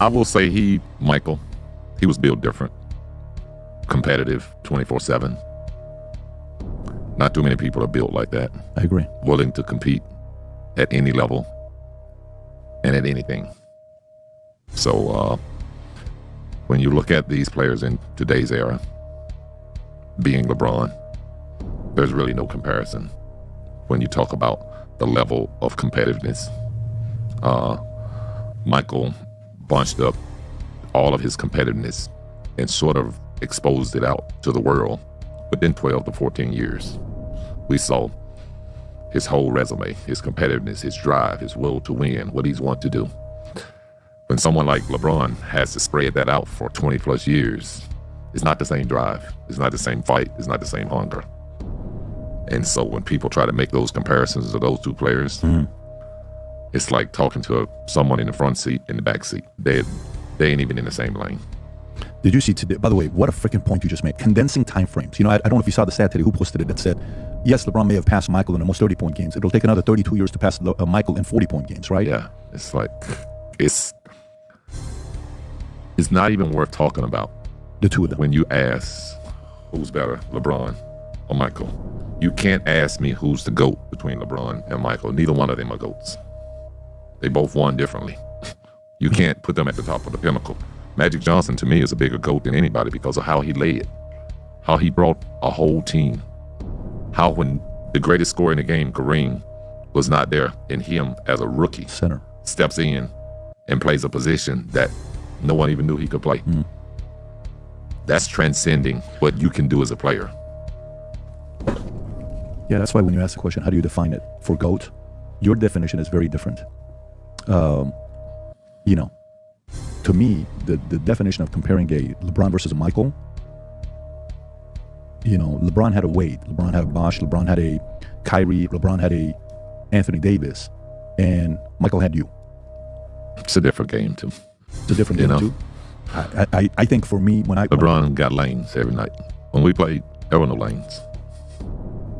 I will say Michael, he was built different. Competitive 24/7. Not too many people are built like that. I agree. Willing to compete at any level and at anything. So when you look at these players in today's era, being LeBron, there's really no comparison when you talk about the level of competitiveness. Michael bunched up all of his competitiveness and sort of exposed it out to the world within 12 to 14 years. We saw his whole resume, his competitiveness, his drive, his will to win, what he's want to do. When someone like LeBron has to spread that out for 20 plus years, it's not the same drive, it's not the same fight, it's not the same hunger. And so when people try to make those comparisons of those two players, it's like talking to someone in the front seat and the back seat. They ain't even in the same lane. Did you see today, by the way, what a freaking point you just made. Condensing time frames. You know, I don't know if you saw the stat today, who posted it, that said, yes, LeBron may have passed Michael in the most 30-point games. It'll take another 32 years to pass Michael in 40-point games, right? Yeah, it's like, it's not even worth talking about. The two of them. When you ask who's better, LeBron or Michael, you can't ask me who's the GOAT between LeBron and Michael. Neither one of them are GOATs. They both won differently. You can't put them at the top of the pinnacle. Magic Johnson, to me, is a bigger GOAT than anybody because of how he led, how he brought a whole team, how when the greatest scorer in the game, Kareem, was not there, and him as a rookie center steps in and plays a position that no one even knew he could play. That's transcending what you can do as a player. Yeah, that's why when you ask the question, how do you define it for GOAT, your definition is very different. You know, to me, the definition of comparing a LeBron versus a Michael, you know, LeBron had a Wade, LeBron had a Bosh, LeBron had a Kyrie, LeBron had a Anthony Davis, and Michael had you. It's a different game, too. It's a different game, too. I think for me, LeBron got lanes every night. When we played, there were no lanes.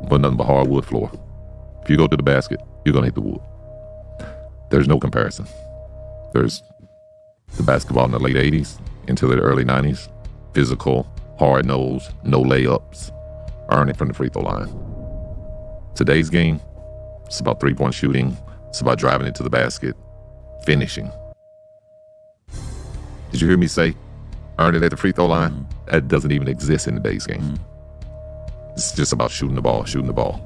But nothing but hardwood floor. If you go to the basket, you're going to hit the wood. There's no comparison. There's the basketball in the late 80s into the early 90s. Physical, hard-nosed, no layups, earn it from the free throw line. Today's game, it's about three-point shooting. It's about driving it to the basket, finishing. Did you hear me say, earn it at the free throw line? That doesn't even exist in today's game. It's just about shooting the ball, shooting the ball.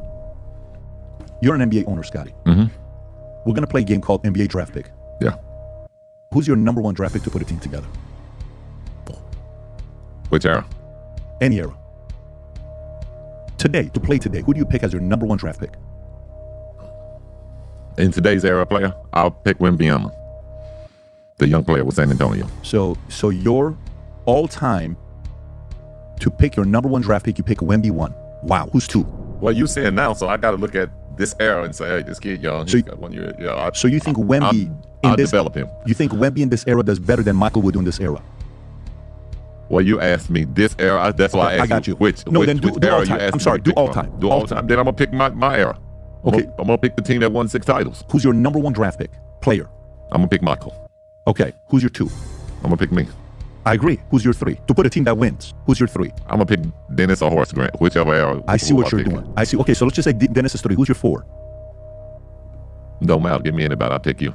You're an NBA owner, Scottie. We're going to play a game called NBA Draft Pick. Yeah. Who's your number one draft pick to put a team together? Which era? Any era. Today, to play today, who do you pick as your number one draft pick? In today's era player, I'll pick Wembanyama, the young player with San Antonio. So your all-time, to pick your number one draft pick, you pick Wemby 1. Wow, who's 2? Well, you saying now, so I got to look at this era and say, hey, this kid young, he's got 1 year. Yeah, so you think Wemby I'll develop him. You think Wemby in this era does better than Michael would do in this era? Well, you asked me this era. That's why I asked I got you. Which do era all time. you asked I'm sorry, me do pick all from. time. Do all time. Then I'm going to pick my era. Okay. I'm going to pick the team that won 6 titles. Who's your number one draft pick? Player. I'm going to pick Michael. Okay. Who's your 2? I'm going to pick me. I agree. Who's your 3? To put a team that wins, who's your 3? I'm going to pick Dennis or Horace Grant, whichever era. I see what you're doing. I see. Okay, so let's just say Dennis is 3. Who's your 4? Don't matter. Give me anybody. I'll pick you.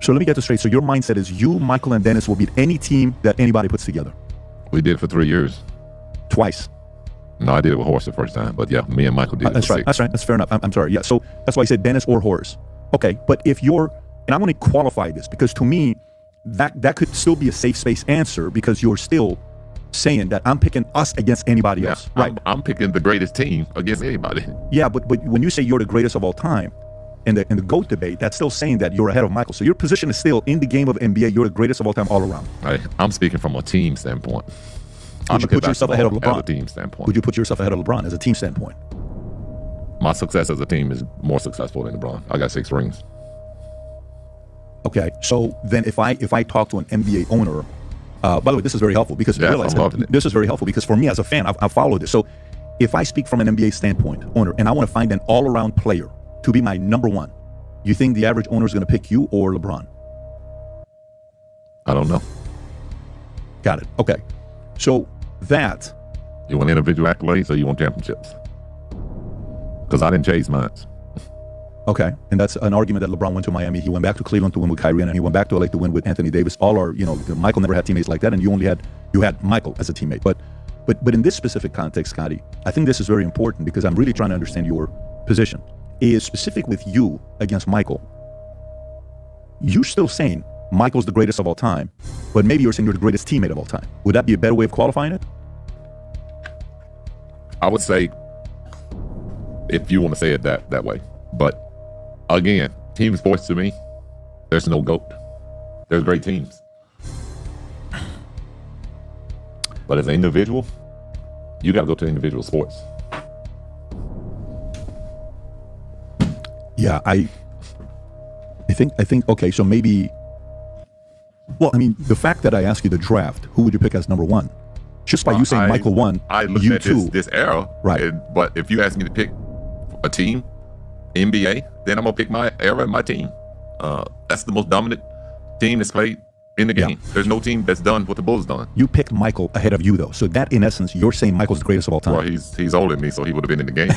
So let me get this straight. So your mindset is you, Michael, and Dennis will beat any team that anybody puts together. We did it for 3 years. Twice. No, I did it with Horace the first time. But yeah, me and Michael did it That's for right. 6. That's right. That's fair enough. I'm sorry. Yeah. So that's why I said Dennis or Horace. Okay. But if you're, and I'm going to qualify this because to me, that could still be a safe space answer because you're still saying that I'm picking us against anybody else. Right. I'm picking the greatest team against anybody. Yeah, but when you say you're the greatest of all time, in the GOAT debate, that's still saying that you're ahead of Michael. So your position is still in the game of NBA, you're the greatest of all time all around. I'm speaking from a team standpoint. Would you put yourself ahead of LeBron? As a team standpoint. Would you put yourself ahead of LeBron as a team standpoint? My success as a team is more successful than LeBron. I got 6 rings. Okay, so then if I talk to an NBA owner, by the way, this is very helpful because this is very helpful because for me as a fan, I follow this. So if I speak from an NBA standpoint, owner, and I want to find an all-around player to be my number one, you think the average owner is going to pick you or LeBron? I don't know. Got it. Okay. So that, You want individual accolades or you want championships? Because I didn't chase mine. okay. And that's an argument that LeBron went to Miami. He went back to Cleveland to win with Kyrie, and he went back to LA to win with Anthony Davis. All are, Michael never had teammates like that, and you had Michael as a teammate. But in this specific context, Scottie, I think this is very important because I'm really trying to understand your position. Is specific with you against Michael. You're still saying Michael's the greatest of all time, but maybe you're saying you're the greatest teammate of all time. Would that be a better way of qualifying it? I would say, if you want to say it that way. But again, team sports to me, there's no GOAT. There's great teams. But as an individual, you got to go to individual sports. Yeah, I think, okay, so maybe, well, I mean, the fact that I asked you to draft, who would you pick as number one? Just by you saying Michael won, I looked you at too. this era. Right. But if you ask me to pick a team, NBA, then I'm going to pick my era and my team. That's the most dominant team that's played in the game. Yeah. There's no team that's done what the Bulls done. You picked Michael ahead of you, though. So that, in essence, you're saying Michael's the greatest of all time. Well, he's older than me, so he would have been in the game.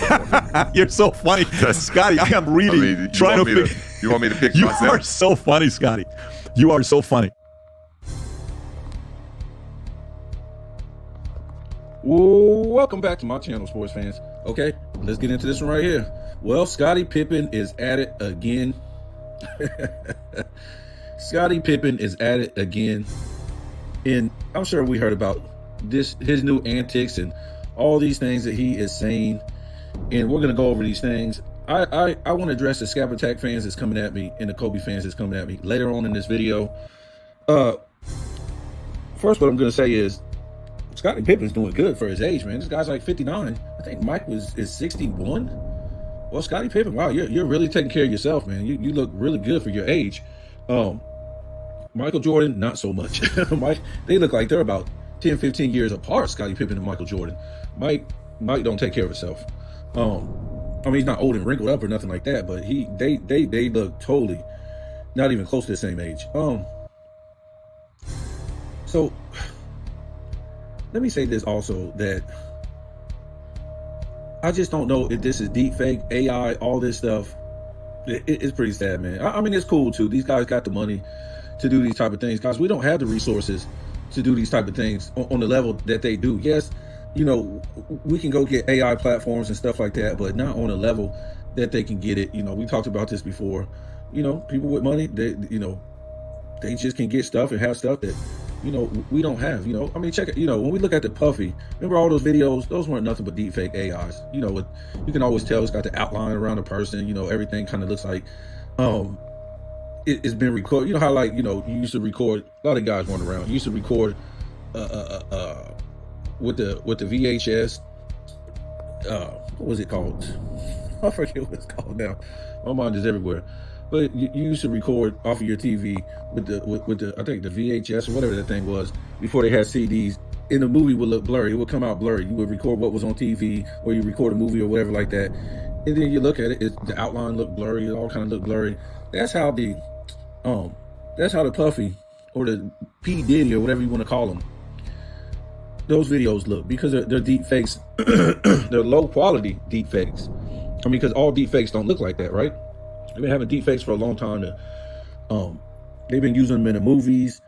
You're so funny. Scottie, I am reading, trying to pick. You want me to pick You myself? are so funny, Scottie. You are so funny. Welcome back to my channel, sports fans. Okay, let's get into this one right here. Well, Scottie Pippen is at it again. Scottie Pippen is at it again. And I'm sure we heard about his new antics and all these things that he is saying. And we're going to go over these things. I want to address the Scab Attack fans that's coming at me and the Kobe fans that's coming at me later on in this video. First, what I'm going to say is Scottie Pippen's doing good for his age, man. This guy's like 59. I think Mike is 61. Well, Scottie Pippen, wow, you're really taking care of yourself, man. You look really good for your age. Michael Jordan, not so much. They look like they're about 10, 15 years apart, Scottie Pippen and Michael Jordan. Mike don't take care of himself. I mean, he's not old and wrinkled up or nothing like that, but they look totally not even close to the same age. So let me say this also, that I just don't know if this is deep fake, AI, all this stuff. It's pretty sad, man. I mean, it's cool too. These guys got the money to do these type of things. Guys, we don't have the resources to do these type of things on the level that they do. Yes, we can go get AI platforms and stuff like that, but not on a level that they can get it. We talked about this before. People with money, they just can get stuff and have stuff that we don't have. I mean, check it. When we look at the Puffy, remember all those videos? Those weren't nothing but deep fake AIs. You can always tell it's got the outline around the person. Everything kind of looks like it's been recorded. How you used to record, a lot of guys running around. You used to record with the VHS. What was it called? I forget what it's called now. My mind is everywhere. But you used to record off of your TV with the I think the VHS or whatever that thing was before they had CDs. And the movie would look blurry. It would come out blurry. You would record what was on TV, or you record a movie or whatever like that. And then you look at it, the outline looked blurry. It all kind of looked blurry. That's how the Puffy or the P Diddy or whatever you want to call them, those videos look, because they're deep fakes. They're low quality deep fakes. I mean, because all deep fakes don't look like that, right? They've been having deep fakes for a long time. They've been using them in the movies,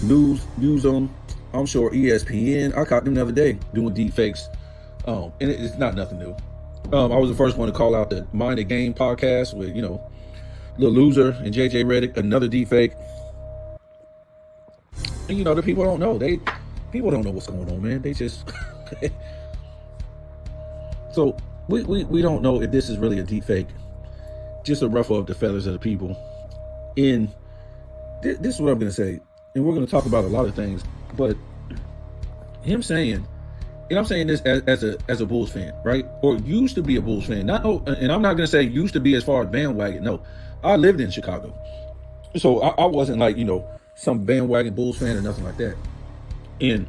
news use them. I'm sure ESPN, I caught them the other day doing deep fakes. And it's not nothing new. I was the first one to call out the Mind the Game podcast with, Lil Loser and JJ Redick, another deep fake. And the people don't know. People don't know what's going on, man. They just so we don't know if this is really a deep fake, just to ruffle up the feathers of the people. And this is what I'm going to say, and we're going to talk about a lot of things, but him saying, and I'm saying this as a Bulls fan, right? Or used to be a Bulls fan. And I'm not going to say used to be as far as bandwagon. No, I lived in Chicago, so I wasn't like some bandwagon Bulls fan or nothing like that. And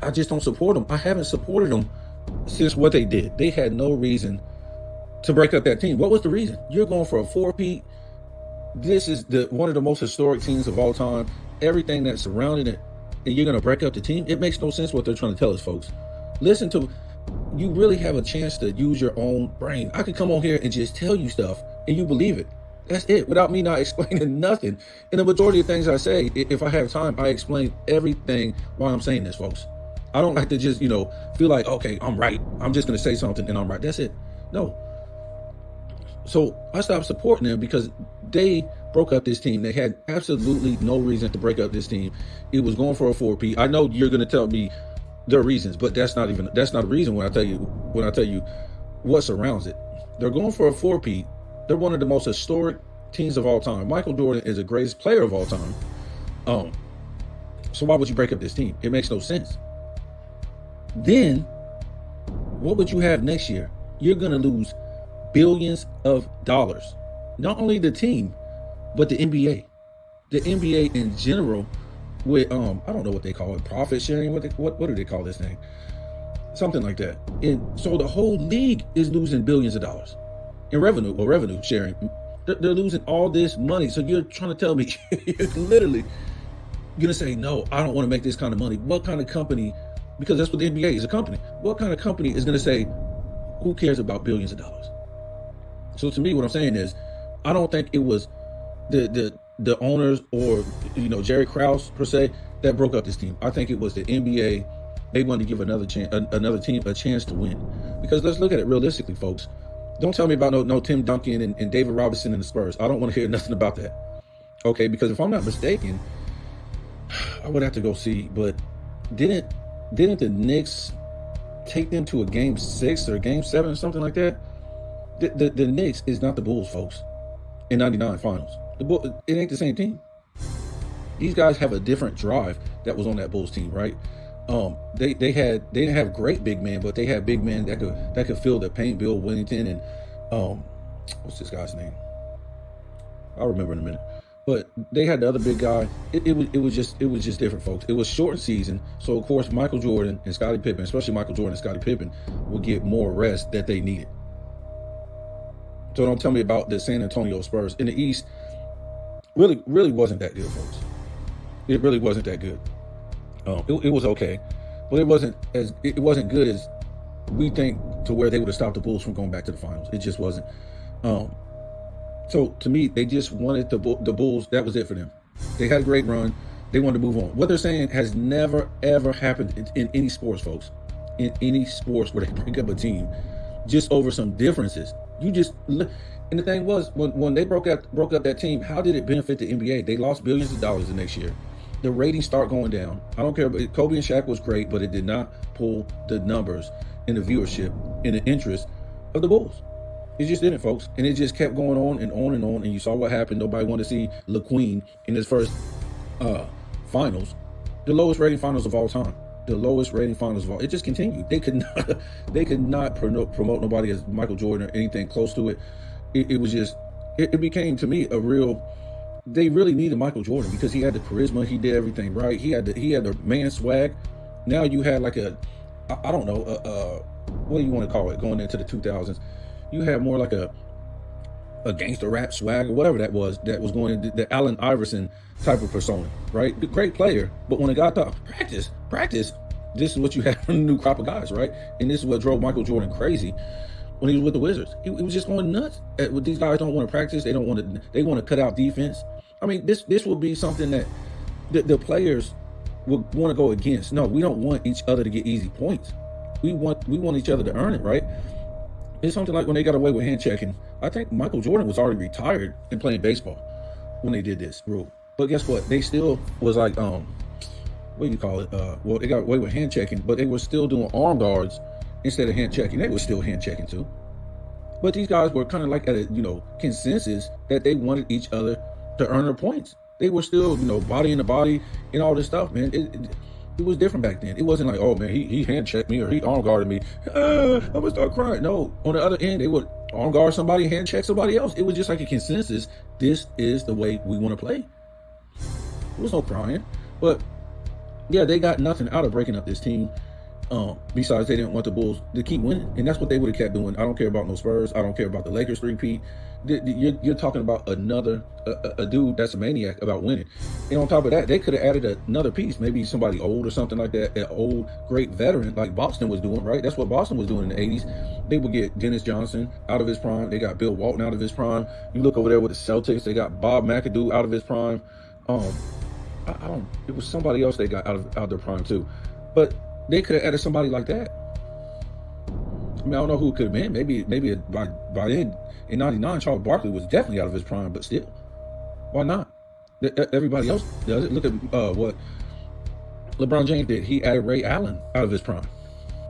I just don't support them. I haven't supported them since what they did. They had no reason to break up that team. What was the reason? You're going for a 4-peat This is one of the most historic teams of all time. Everything that's surrounding it, and you're gonna break up the team. It makes no sense what they're trying to tell us, folks. Listen to, you really have a chance to use your own brain. I could come on here and just tell you stuff, and you believe it. That's it, without me not explaining nothing. And the majority of things I say, if I have time, I explain everything while I'm saying this, folks. I don't like to just, feel like, okay, I'm right. I'm just gonna say something and I'm right. That's it. No. So I stopped supporting them because they broke up this team. They had absolutely no reason to break up this team. It was going for a 4P. I know you're going to tell me their reasons, but that's not a reason when I tell you what surrounds it. They're going for a 4P. They're one of the most historic teams of all time. Michael Jordan is the greatest player of all time. So why would you break up this team? It makes no sense. Then what would you have next year? You're going to lose billions of dollars. Not only the team, but the NBA. The NBA in general, with I don't know what they call it, profit sharing. What do they call this thing? Something like that. And so the whole league is losing billions of dollars in revenue sharing. They're losing all this money. So you're trying to tell me you're literally gonna say, no, I don't want to make this kind of money. What kind of company? Because that's what the NBA is, a company. What kind of company is gonna say, who cares about billions of dollars? So to me, what I'm saying is, I don't think it was the owners or Jerry Krause per se that broke up this team. I think it was the NBA. They wanted to give another team a chance to win. Because let's look at it realistically, folks. Don't tell me about no Tim Duncan and David Robinson and the Spurs. I don't want to hear nothing about that. Okay, because if I'm not mistaken, I would have to go see. But didn't the Knicks take them to a game 6 or game 7 or something like that? The Knicks is not the Bulls, folks, in '99 finals. It ain't the same team. These guys have a different drive that was on that Bulls team, right? They didn't have great big men, but they had big men that could feel the paint. Bill Wellington and what's this guy's name? I'll remember in a minute. But they had the other big guy. It was just different, folks. It was short season, so of course Michael Jordan and Scottie Pippen, especially Michael Jordan and Scottie Pippen, would get more rest that they needed. So don't tell me about the San Antonio Spurs in the East. Really wasn't that good, folks. It really wasn't that good. It was okay, but it wasn't good as we think to where they would have stopped the Bulls from going back to the finals. It just wasn't. So to me, they just wanted the Bulls. That was it for them. They had a great run. They wanted to move on. What they're saying has never ever happened in any sports, folks. In any sports where they break up a team just over some differences. You just look, and the thing was, when they broke up that team, how did it benefit the NBA? They lost billions of dollars the next year. The ratings start going down. I don't care, but Kobe and Shaq was great, but it did not pull the numbers and the viewership and the interest of the Bulls. It just didn't, folks. And it just kept going on and on and on. And you saw what happened. Nobody wanted to see LaQueen in his first finals, the lowest rating finals of all time. The lowest rating finals of all. It just continued. They could not promote nobody as Michael Jordan or anything close to it. It was just, it became to me they really needed Michael Jordan because he had the charisma. He did everything right. He had the man swag. Now you had like I don't know, what do you want to call it? Going into the 2000s, you had more like a gangster rap swag or whatever that was going into the Allen Iverson type of persona, right? Great player, but when it got to practice, this is what you had from the new crop of guys, right? And this is what drove Michael Jordan crazy when he was with the Wizards. He was just going nuts. These guys don't want to practice. They want to cut out defense. I mean, this will be something that the players would want to go against. No, we don't want each other to get easy points. We want each other to earn it, right? It's something like when they got away with hand checking. I think Michael Jordan was already retired and playing baseball when they did this rule. But guess what? They still was like, what do you call it? Well, they got away with hand checking, but they were still doing arm guards instead of hand checking. They were still hand checking too. But these guys were kind of like at a consensus that they wanted each other to earn their points. They were still body in the body and all this stuff, man. It was different back then. It wasn't like, oh man, he hand checked me or he arm guarded me. I'm gonna start crying. No, on the other end, they would arm guard somebody, hand check somebody else. It was just like a consensus. This is the way we want to play. There was no crying, but yeah, they got nothing out of breaking up this team. Besides, they didn't want the Bulls to keep winning, and that's what they would have kept doing. I don't care about no Spurs. I don't care about the Lakers three-peat. You're talking about a dude that's a maniac about winning. And on top of that, they could have added another piece, maybe somebody old or something like that, an old great veteran like Boston was doing, right? That's what Boston was doing in the 80s. They would get Dennis Johnson out of his prime. They got Bill Walton out of his prime. You look over there with the Celtics, they got Bob McAdoo out of his prime. It was somebody else they got out of their prime too. But they could have added somebody like that. I mean, I don't know who it could have been. Maybe by then, in '99, Charles Barkley was definitely out of his prime, but still, why not? Everybody else does it. Look at what LeBron James did. He added Ray Allen out of his prime,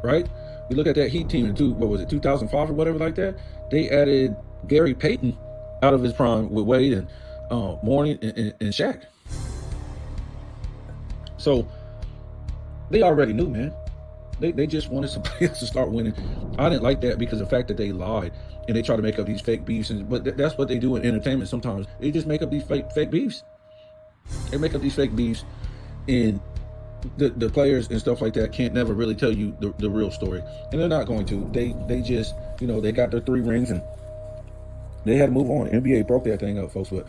right? You look at that Heat team in 2005 or whatever like that. They added Gary Payton out of his prime with Wade and Mourning and Shaq. So they already knew, man. They just wanted somebody else to start winning. I didn't like that because of the fact that they lied and they try to make up these fake beefs. But that's what they do in entertainment sometimes. They just make up these fake beefs. They make up these fake beefs, and the players and stuff like that can't never really tell you the real story. And they're not going to. They just, they got their 3 rings and they had to move on. NBA broke that thing up, folks. But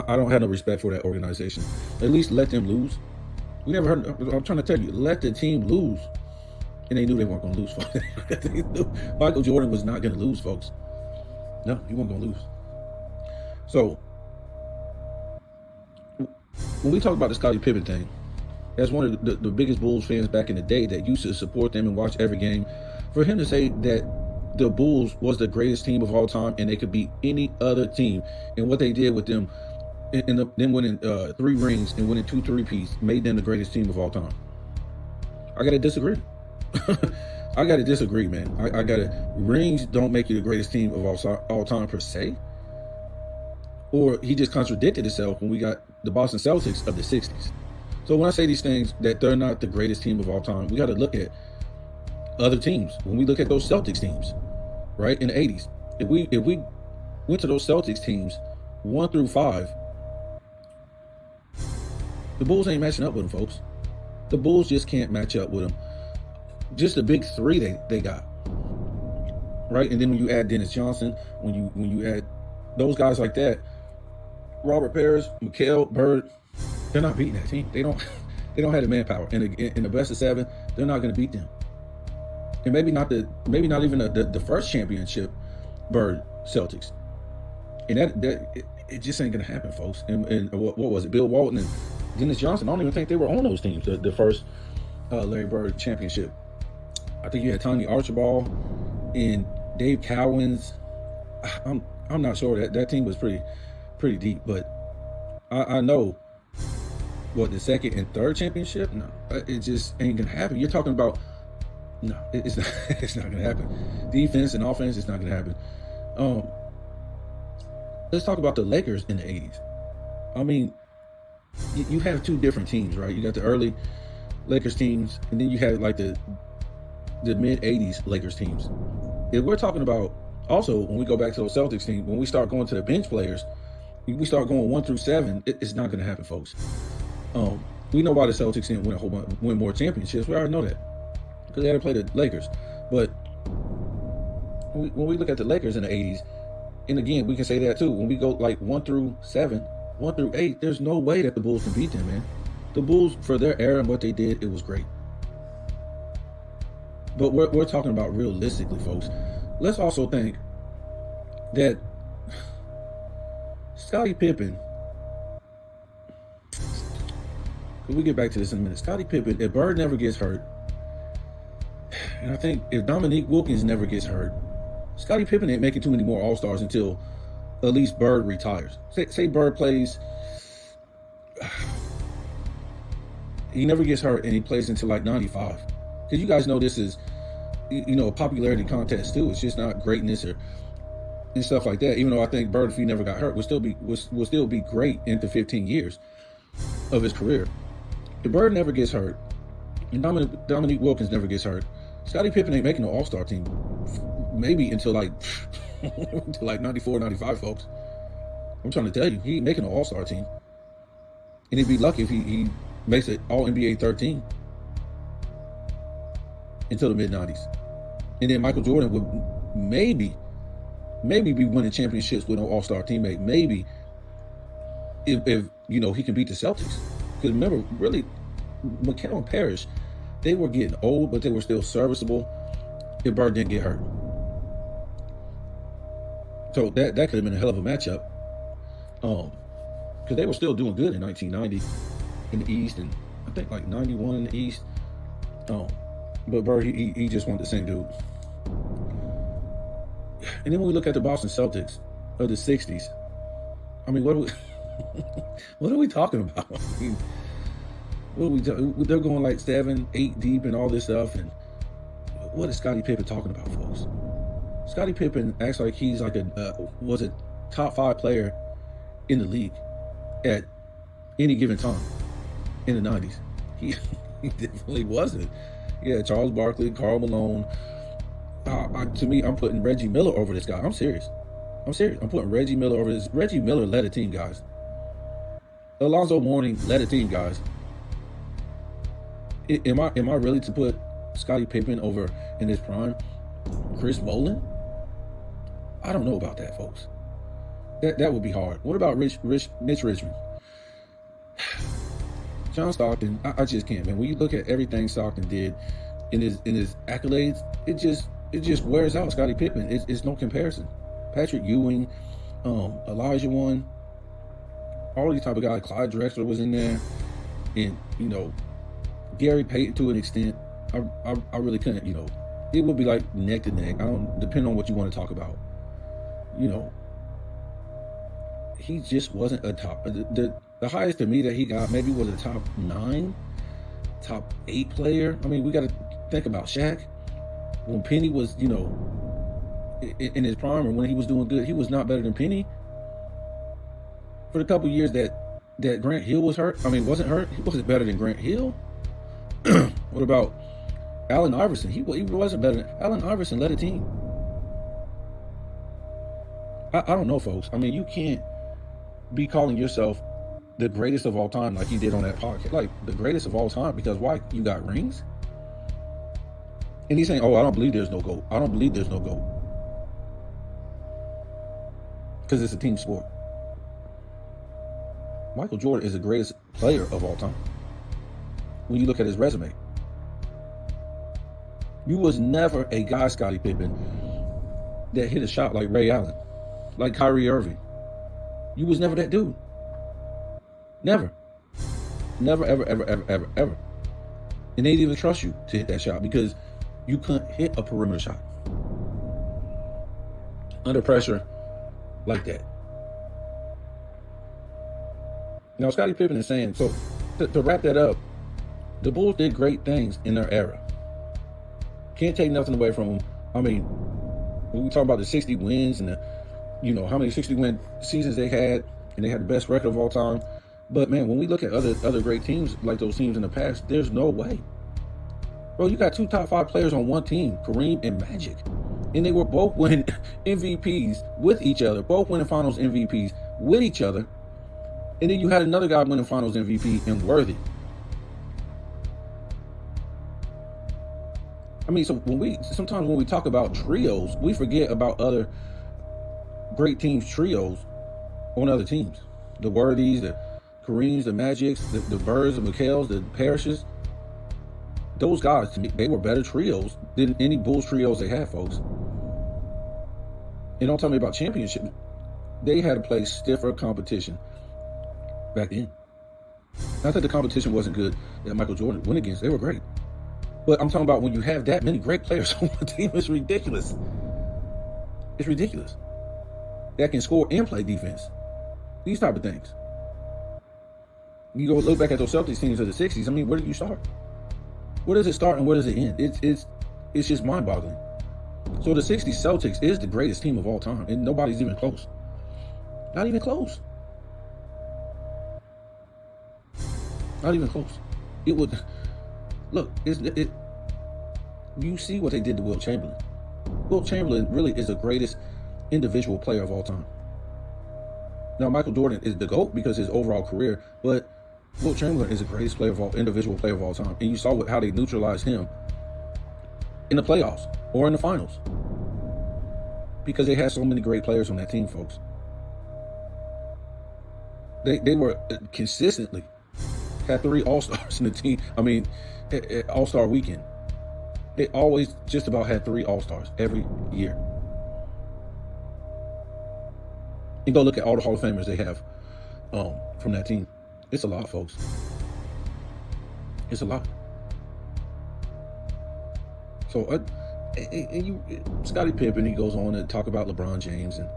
I don't have no respect for that organization. At least let them lose. We never heard. I'm trying to tell you, let the team lose. And they knew they weren't going to lose, folks. They knew Michael Jordan was not going to lose, folks. No, he wasn't going to lose. So, when we talk about the Scottie Pippen thing, as one of the biggest Bulls fans back in the day that used to support them and watch every game, for him to say that the Bulls was the greatest team of all time and they could beat any other team, and what they did with them, them winning 3 rings and winning 2 three-peats made them the greatest team of all time. I got to disagree. I gotta disagree, man. I gotta. Rings don't make you the greatest team of all time per se. Or he just contradicted himself when we got the Boston Celtics of the 60s. So when I say these things that they're not the greatest team of all time, we got to look at other teams. When we look at those Celtics teams, right, in the 80s, if we went to those Celtics teams 1 through 5, the Bulls ain't matching up with them, folks. The Bulls just can't match up with them. Just the big 3 they got, right? And then when you add Dennis Johnson, when you add those guys like that, Robert Parrish, McHale, Bird, they're not beating that team. They don't have the manpower. And in the best of 7, they're not going to beat them. And maybe not even the first championship Bird Celtics. And that it just ain't going to happen, folks. And what was it? Bill Walton and Dennis Johnson. I don't even think they were on those teams. The first Larry Bird championship. I think you had Tony Archibald and Dave Cowens. I'm not sure that team was pretty deep, but I know what the second and third championship. No, it just ain't gonna happen. You're talking about it's not it's not gonna happen. Defense and offense, it's not gonna happen. Let's talk about the Lakers in the 80s. I mean, you have 2 different teams, right? You got the early Lakers teams, and then you have like the mid-'80s Lakers teams. If we're talking about also, when we go back to those Celtics teams, when we start going to the bench players, we start going 1 through 7, it's not going to happen, folks. We know why the Celtics didn't win more championships. We already know that because they had to play the Lakers. But when we look at the Lakers in the 80s, and again, we can say that too. When we go like 1 through 7, 1 through 8, there's no way that the Bulls can beat them, man. The Bulls, for their era and what they did, it was great. But we're talking about realistically, folks. Let's also think that Scottie Pippen, we get back to this in a minute. Scottie Pippen, if Bird never gets hurt, and I think if Dominique Wilkins never gets hurt, Scottie Pippen ain't making too many more All-Stars until at least Bird retires. Say Bird plays, he never gets hurt and he plays until like 95. Because you guys know this is, a popularity contest too. It's just not greatness and stuff like that. Even though I think Bird, if he never got hurt, will still be great into 15 years of his career. If Bird never gets hurt, and Dominique Wilkins never gets hurt, Scottie Pippen ain't making no All-Star team. Maybe until like 94, 95, folks. I'm trying to tell you, he ain't making an All-Star team. And he'd be lucky if he makes it All-NBA 13. until the mid 90s. And then Michael Jordan would maybe be winning championships with an all-star teammate. Maybe if you know, he can beat the Celtics. Because remember, really, McHale and Parrish, they were getting old, but they were still serviceable if Bird didn't get hurt. So that could have been a hell of a matchup. Because they were still doing good in 1990 in the East, and I think like 91 in the East. But Bird, he just wasn't the same dude. And then when we look at the Boston Celtics of the 60s, I mean, what are we talking about? I mean, they're going like 7, 8 deep and all this stuff. And what is Scottie Pippen talking about, folks? Scottie Pippen acts like he's like was a top 5 player in the league at any given time in the 90s. He definitely wasn't. Yeah, Charles Barkley, Karl Malone. To me, I'm putting Reggie Miller over this guy. I'm serious. I'm putting Reggie Miller over this. Reggie Miller led a team, guys. Alonzo Mourning led a team, guys. Am I really to put Scottie Pippen over in his prime Chris Mullin? I don't know about that, folks. That would be hard. What about Mitch Richmond? John Stockton, I just can't, man. When you look at everything Stockton did in his accolades, it just wears out Scottie Pippen. It's no comparison. Patrick Ewing, Elijah One, all these type of guys. Clyde Drexler was in there, and you know, Gary Payton to an extent. I really couldn't, you know, it would be like neck to neck. I don't depend on what you want to talk about. You know, he just wasn't a top. The highest to me that he got maybe was a top 9, top 8 player. I mean, we got to think about Shaq. When Penny was, you know, in his prime, or when he was doing good, he was not better than Penny. For the couple years that Grant Hill was hurt, I mean, wasn't hurt, he wasn't better than Grant Hill. What about Allen Iverson? He wasn't better than Allen Iverson. Led a team. I don't know, folks. I mean, you can't be calling yourself the greatest of all time like you did on that podcast, like the greatest of all time, because why? You got rings. And he's saying, oh, I don't believe there's no GOAT. I don't believe there's no GOAT. Because it's a team sport. Michael Jordan is the greatest player of all time. When you look at his resume. You was never a guy, Scottie Pippen, that hit a shot like Ray Allen, like Kyrie Irving. You was never that dude. Never. Never, ever, ever, ever, ever, ever. And they didn't even trust you to hit that shot because you couldn't hit a perimeter shot under pressure like that. Now, Scottie Pippen is saying, so to wrap that up, the Bulls did great things in their era. Can't take nothing away from them. I mean, when we talk about the 60 wins and the, you know, how many 60-win seasons they had, and they had the best record of all time. But man, when we look at other great teams like those teams in the past, there's no way. Bro, you got 2 top 5 players on one team, Kareem and Magic. And they were both winning MVPs with each other, both winning finals MVPs with each other. And then you had another guy winning finals MVP in Worthy. I mean, so sometimes when we talk about trios, we forget about other great teams trios on other teams. The Worthies, the Kareems, the Magics, the Birds, the McHales, the Parrishes. Those guys, to me, they were better trios than any Bulls trios they had, folks. And don't tell me about championship. They had to play stiffer competition back then. Not that the competition wasn't good that Michael Jordan went against. They were great. But I'm talking about when you have that many great players on one team, it's ridiculous. It's ridiculous. That can score and play defense. These type of things. You go look back at those Celtics teams of the 60s. I mean, where do you start? Where does it start and where does it end? It's just mind-boggling. So the 60s Celtics is the greatest team of all time, and nobody's even close. Not even close. Not even close. It would look. You see what they did to Wilt Chamberlain. Wilt Chamberlain really is the greatest individual player of all time. Now, Michael Jordan is the GOAT because of his overall career, but Wilt Chamberlain is the greatest individual player of all time. And you saw how they neutralized him in the playoffs or in the finals because they had so many great players on that team, folks. They were consistently had 3 All-Stars in the team. I mean, All-Star weekend. They always just about had 3 All-Stars every year. You go look at all the Hall of Famers they have from that team. It's a lot, folks. It's a lot. So, Scottie Pippen, he goes on to talk about LeBron James, and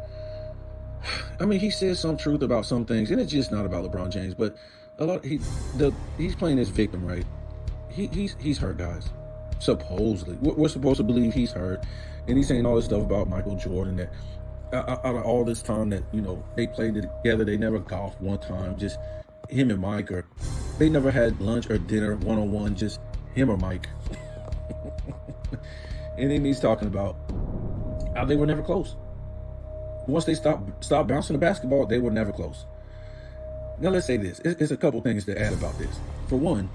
I mean, he says some truth about some things, and it's just not about LeBron James, but a lot. He's playing this victim, right? He's hurt, guys. Supposedly, we're supposed to believe he's hurt, and he's saying all this stuff about Michael Jordan that out of all this time that they played together, they never golfed one time, just him and Mike, or they never had lunch or dinner one-on-one, just him or Mike. And then he's talking about how they were never close. Once they stopped bouncing the basketball, they were never close. Now let's say this. It's a couple things to add about this. For one,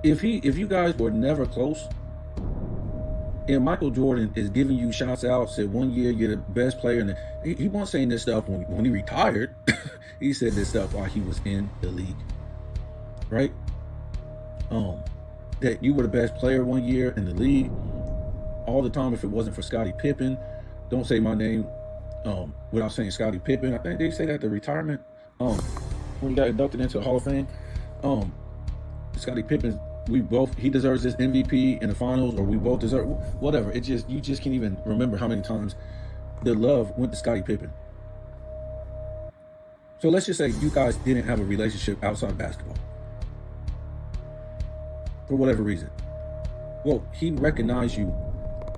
if you guys were never close, and Michael Jordan is giving you shots out, said 1 year you're the best player, and he wasn't saying this stuff when he retired. He said this stuff while he was in the league, right? That you were the best player 1 year in the league all the time. If it wasn't for Scottie Pippen, don't say my name without saying Scottie Pippen. I think they say that at the retirement when he got inducted into the Hall of Fame. Scottie Pippen, he deserves this MVP in the finals, or we both deserve whatever. You just can't even remember how many times the love went to Scottie Pippen. So let's just say you guys didn't have a relationship outside of basketball for whatever reason. Well, he recognized you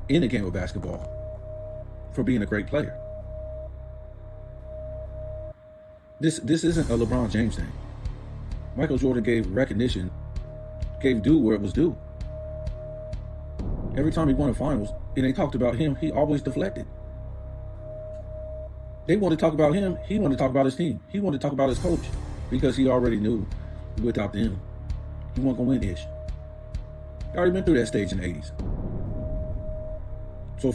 in the game of basketball for being a great player. This isn't a LeBron James thing. Michael Jordan gave due where it was due. Every time he won the finals and they talked about him, he always deflected. They wanted to talk about him, he wanted to talk about his team. He wanted to talk about his coach because he already knew without them, he wasn't going to win ish. I already been through that stage in the 80s. So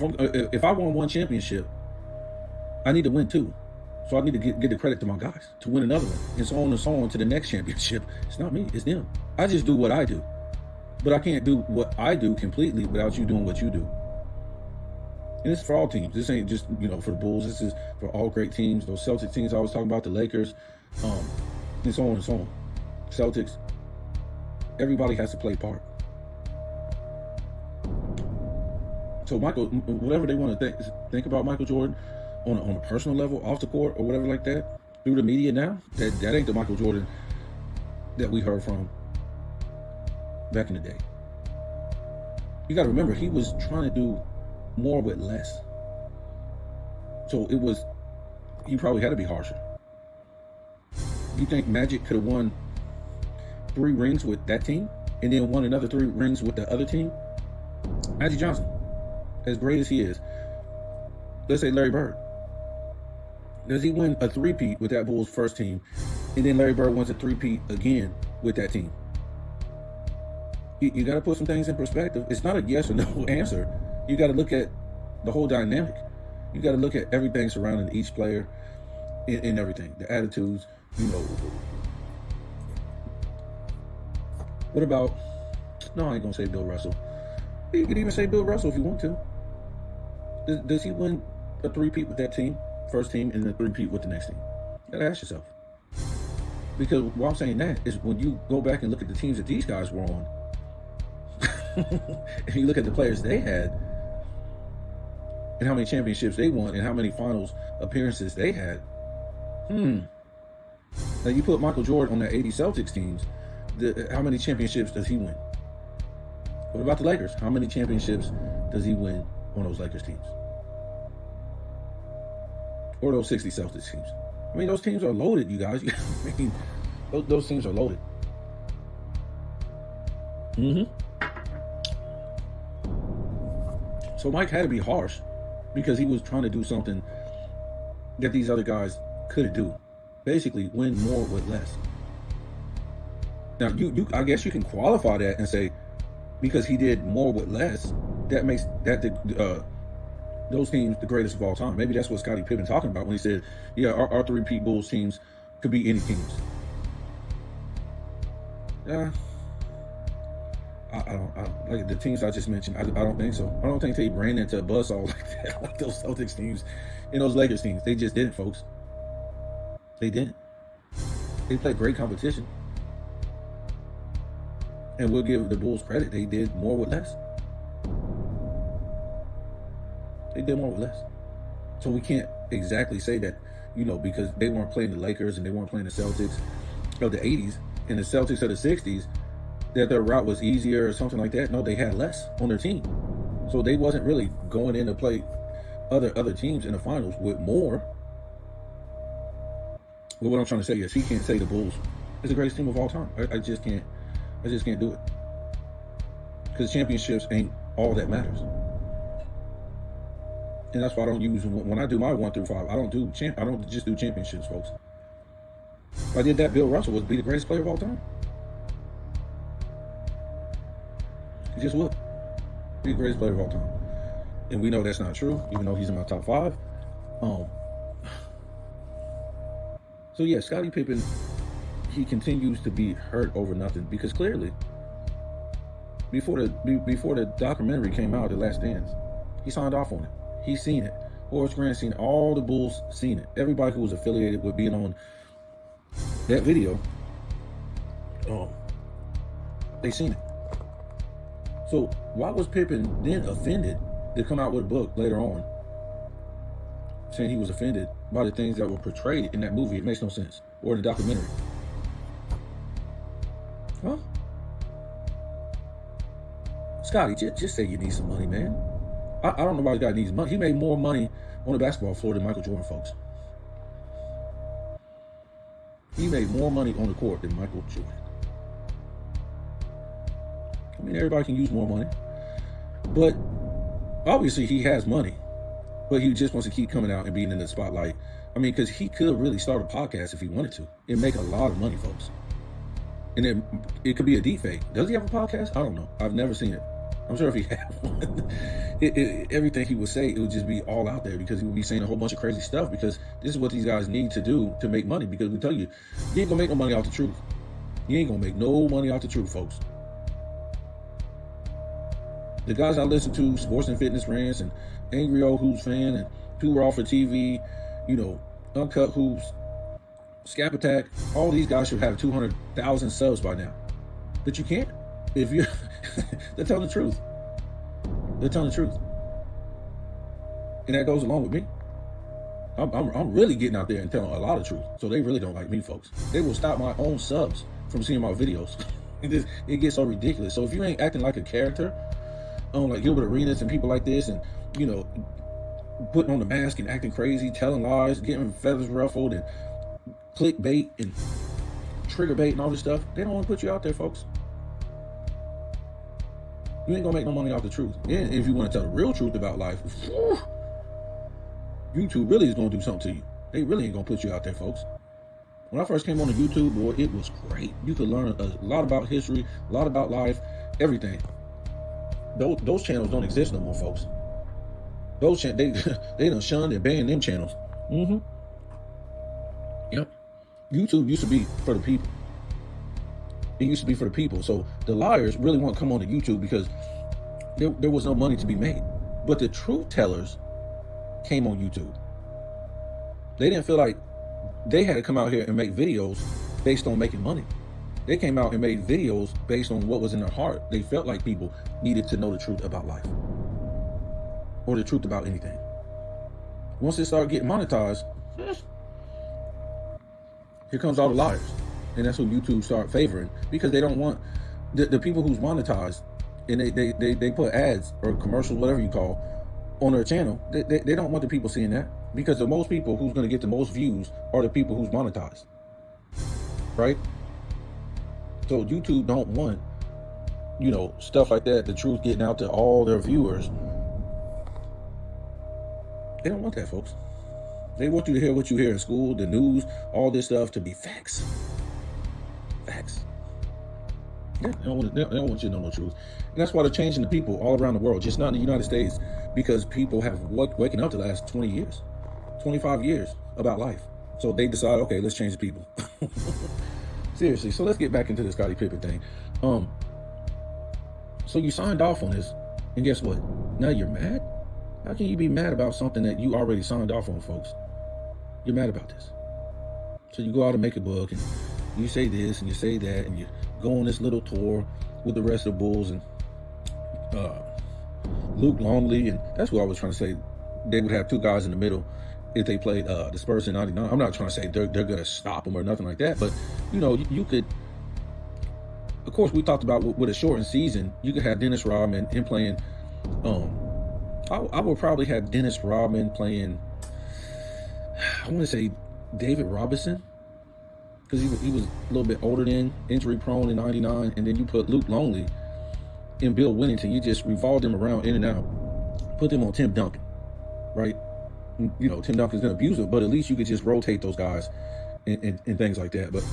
if I won one championship, I need to win 2. So I need to get the credit to my guys to win another one, and so on to the next championship. It's not me, it's them. I just do what I do, but I can't do what I do completely without you doing what you do. And it's for all teams. This ain't just for the Bulls. This is for all great teams. Those Celtics teams I was talking about, the Lakers, and so on and so on. Celtics. Everybody has to play a part. So Michael, whatever they want to think about Michael Jordan on a personal level, off the court or whatever like that, through the media now, that ain't the Michael Jordan that we heard from back in the day. You got to remember, he was trying to do more with less. So he probably had to be harsher. You think Magic could have won 3 rings with that team and then won another 3 rings with the other team? Magic Johnson, as great as he is, let's say Larry Bird. Does he win a 3-peat with that Bulls first team, and then Larry Bird wins a 3-peat again with that team? You got to put some things in perspective. It's not a yes or no answer. You got to look at the whole dynamic. You got to look at everything surrounding each player and everything, the attitudes. What about? No, I ain't gonna say Bill Russell. You could even say Bill Russell if you want to. Does he win a 3-peat with that team? First team, and then 3-peat with the next team? You gotta ask yourself. Because why I'm saying that is when you go back and look at the teams that these guys were on, and you look at the players they had, and how many championships they won, and how many finals appearances they had. Now you put Michael Jordan on that 80 Celtics teams, how many championships does he win? What about the Lakers? How many championships does he win on those Lakers teams? Or those 60 Celtics teams? I mean, those teams are loaded, you guys. I mean, those teams are loaded. So Mike had to be harsh because he was trying to do something that these other guys couldn't do. Basically, win more with less. Now, I guess you can qualify that and say, because he did more with less, that makes that those teams the greatest of all time. Maybe that's what Scottie Pippen talking about when he said, yeah, our three-peat Bulls teams could be any teams. Yeah. I don't like the teams I just mentioned. I don't think so. I don't think they ran into a buzzsaw like that, like those Celtics teams and those Lakers teams. They just didn't, folks. They didn't. They played great competition, and we'll give the Bulls credit. They did more with less. They did more with less. So we can't exactly say that, because they weren't playing the Lakers and they weren't playing the Celtics of the 80s and the Celtics of the 60s, that their route was easier or something like that. No, they had less on their team. So they wasn't really going in to play other teams in the finals with more. But what I'm trying to say is he can't say the Bulls is the greatest team of all time. I just can't do it. Because championships ain't all that matters. And that's why I don't use, when I do my 1 through 5, I don't just do championships, folks. If I did that, Bill Russell would be the greatest player of all time. He just would. Be the greatest player of all time. And we know that's not true, even though he's in my top 5. So yeah, Scottie Pippen, he continues to be hurt over nothing, because clearly, before the documentary came out, The Last Dance, he signed off on it. He's seen it. Horace Grant seen it. All the Bulls seen it. Everybody who was affiliated with being on that video, they seen it. So why was Pippen then offended to come out with a book later on saying he was offended by the things that were portrayed in that movie? It makes no sense. Or in the documentary. Huh? Scotty, just say you need some money, man. I don't know why the guy needs money. He made more money on the basketball floor than Michael Jordan, folks. He made more money on the court than Michael Jordan. I mean, everybody can use more money. But obviously he has money. But he just wants to keep coming out and being in the spotlight. I mean, because he could really start a podcast if he wanted to and make a lot of money, folks. And then it could be a deep fake. Does he have a podcast? I don't know. I've never seen it. I'm sure if he had one, everything he would say, it would just be all out there, because he would be saying a whole bunch of crazy stuff, because this is what these guys need to do to make money. Because we tell you, you ain't gonna make no money off the truth. You ain't gonna make no money off the truth, folks. The guys I listen to, Sports and Fitness Rants and Angry Old Hoops Fan and Two Raw for TV, Uncut Hoops, Scap Attack, all these guys should have 200,000 subs by now. But you can't. If you they're telling the truth. They're telling the truth. And that goes along with me. I'm really getting out there and telling a lot of truth. So they really don't like me, folks. They will stop my own subs from seeing my videos. It gets so ridiculous. So if you ain't acting like a character, like Gilbert Arenas and people like this, and putting on the mask and acting crazy, telling lies, getting feathers ruffled, and clickbait and trigger bait and all this stuff, they don't want to put you out there, folks. You ain't gonna make no money off the truth. And if you want to tell the real truth about life, YouTube really is gonna do something to you. They really ain't gonna put you out there, folks. When I first came on to YouTube, boy, it was great. You could learn a lot about history, a lot about life, everything. Those channels don't exist no more, folks. Those they done shunned and banned them channels. Yep. YouTube used to be for the people. It used to be for the people. So the liars really want to come on to YouTube because there was no money to be made. But the truth tellers came on YouTube. They didn't feel like they had to come out here and make videos based on making money. They came out and made videos based on what was in their heart. They felt like people needed to know the truth about life or the truth about anything. Once they start getting monetized, here comes all the liars. And that's who YouTube start favoring, because they don't want the people who's monetized and they put ads or commercials, whatever you call, on their channel. They don't want the people seeing that, because the most people who's going to get the most views are the people who's monetized, right? So YouTube don't want, stuff like that, the truth getting out to all their viewers. They don't want that, folks. They want you to hear what you hear in school, the news, all this stuff to be facts. Facts. Yeah, they don't want you to know no truth. And that's why they're changing the people all around the world, just not in the United States, because people have waking up the last 20 years, 25 years about life. So they decide, okay, let's change the people. Seriously. So let's get back into the Scottie Pippen thing. So you signed off on this, and guess what? Now you're mad? How can you be mad about something that you already signed off on, folks? You're mad about this. So you go out and make a book, and you say this, and you say that, and you go on this little tour with the rest of the Bulls, and Luke Longley, and that's what I was trying to say. They would have two guys in the middle if they played the Spurs in '99. I'm not trying to say they're going to stop them or nothing like that, but, you know, you could. Of course, we talked about with a shortened season, you could have Dennis Rodman him playing. I would probably have Dennis Rodman playing. I want to say David Robinson, because he was a little bit older then, injury prone in '99, and then you put Luke Longley and Bill Wennington. You just revolved them around in and out, put them on Tim Duncan, right? You know, Tim Duncan's an abuser, but at least you could just rotate those guys and things like that. But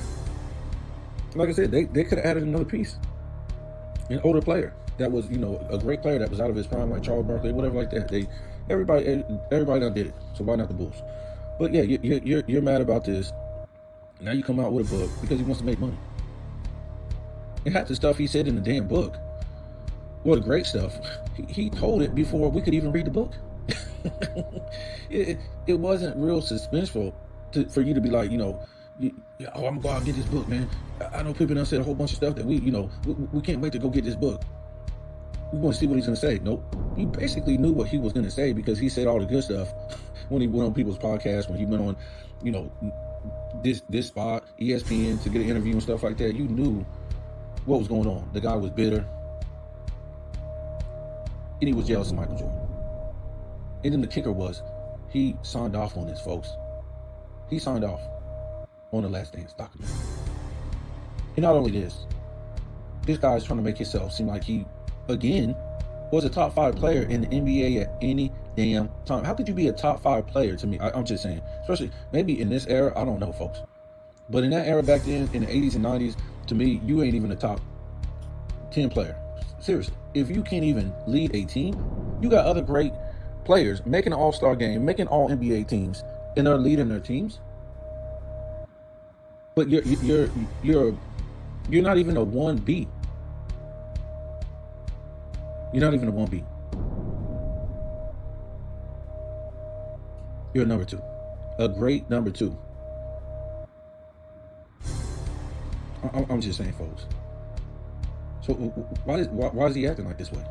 like I said, they could have added another piece, an older player that was, you know, a great player that was out of his prime, like Charles Barkley, whatever like that. Everybody now did it, so why not the Bulls? But yeah, you're mad about this. Now you come out with a book because he wants to make money. And half the stuff he said in the damn book, well, the great stuff, he told it before we could even read the book. it wasn't real suspenseful for you to be like, you know, oh, I'm gonna go out and get this book, man. I know Pippen done said a whole bunch of stuff that we can't wait to go get this book. We want to see what he's gonna say. Nope. He basically knew what he was gonna say because he said all the good stuff when he went on people's podcasts, when he went on, you know, this spot, ESPN, to get an interview and stuff like that. You knew what was going on. The guy was bitter, and he was jealous of Michael Jordan. And then the kicker was, he signed off on this, folks. He signed off on the Last Dance documentary. And not only this guy is trying to make himself seem like he, again, was a top 5 player in the NBA at any damn time. How could you be a top 5 player to me? I'm just saying, especially maybe in this era, I don't know, folks. But in that era back then, in the 80s and 90s, to me, you ain't even a top 10 player. Seriously, if you can't even lead a team, you got other great players making an all-star game, making all NBA teams, and they're leading their teams. But you're not even a 1B. You're not even a 1B. You're a number 2. A great number 2. I'm just saying, folks. So why is he acting like this way?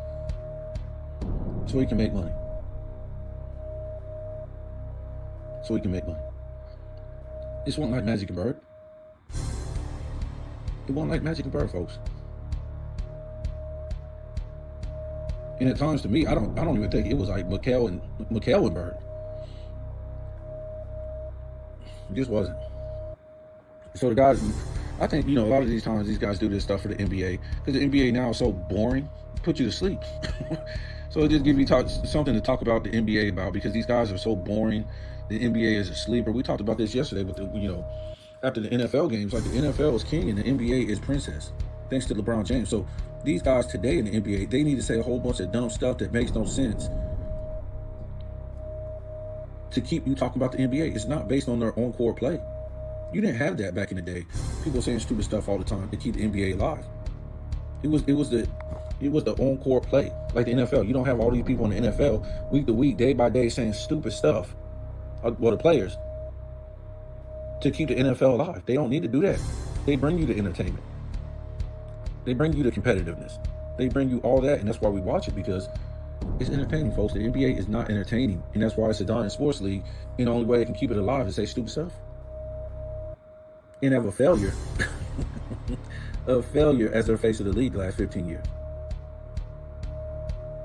So he can make money. So he can make money. This wasn't like Magic and Bird. It wasn't like Magic and Bird, folks. And at times, to me, I don't even think it was like McHale and Bird. It just wasn't. So the guys, I think, you know, a lot of these times these guys do this stuff for the NBA because the NBA now is so boring, put you to sleep. So it just gives me something to talk about the NBA about, because these guys are so boring. The NBA is a sleeper. We talked about this yesterday with the, you know, after the NFL games, like the NFL is king and the NBA is princess, thanks to LeBron James. So these guys today in the NBA, they need to say a whole bunch of dumb stuff that makes no sense to keep you talking about the NBA. It's not based on their own core play. You didn't have that back in the day. People saying stupid stuff all the time to keep the NBA alive. It was the own core play, like the NFL. You don't have all these people in the NFL week to week, day by day saying stupid stuff. Well, the players, to keep the NFL alive. They don't need to do that. They bring you the entertainment. They bring you the competitiveness. They bring you all that, and that's why we watch it, because it's entertaining, folks. The NBA is not entertaining, and that's why it's a dying sports league, and the only way they can keep it alive is say stupid stuff. And have a failure. A failure as their face of the league the last 15 years.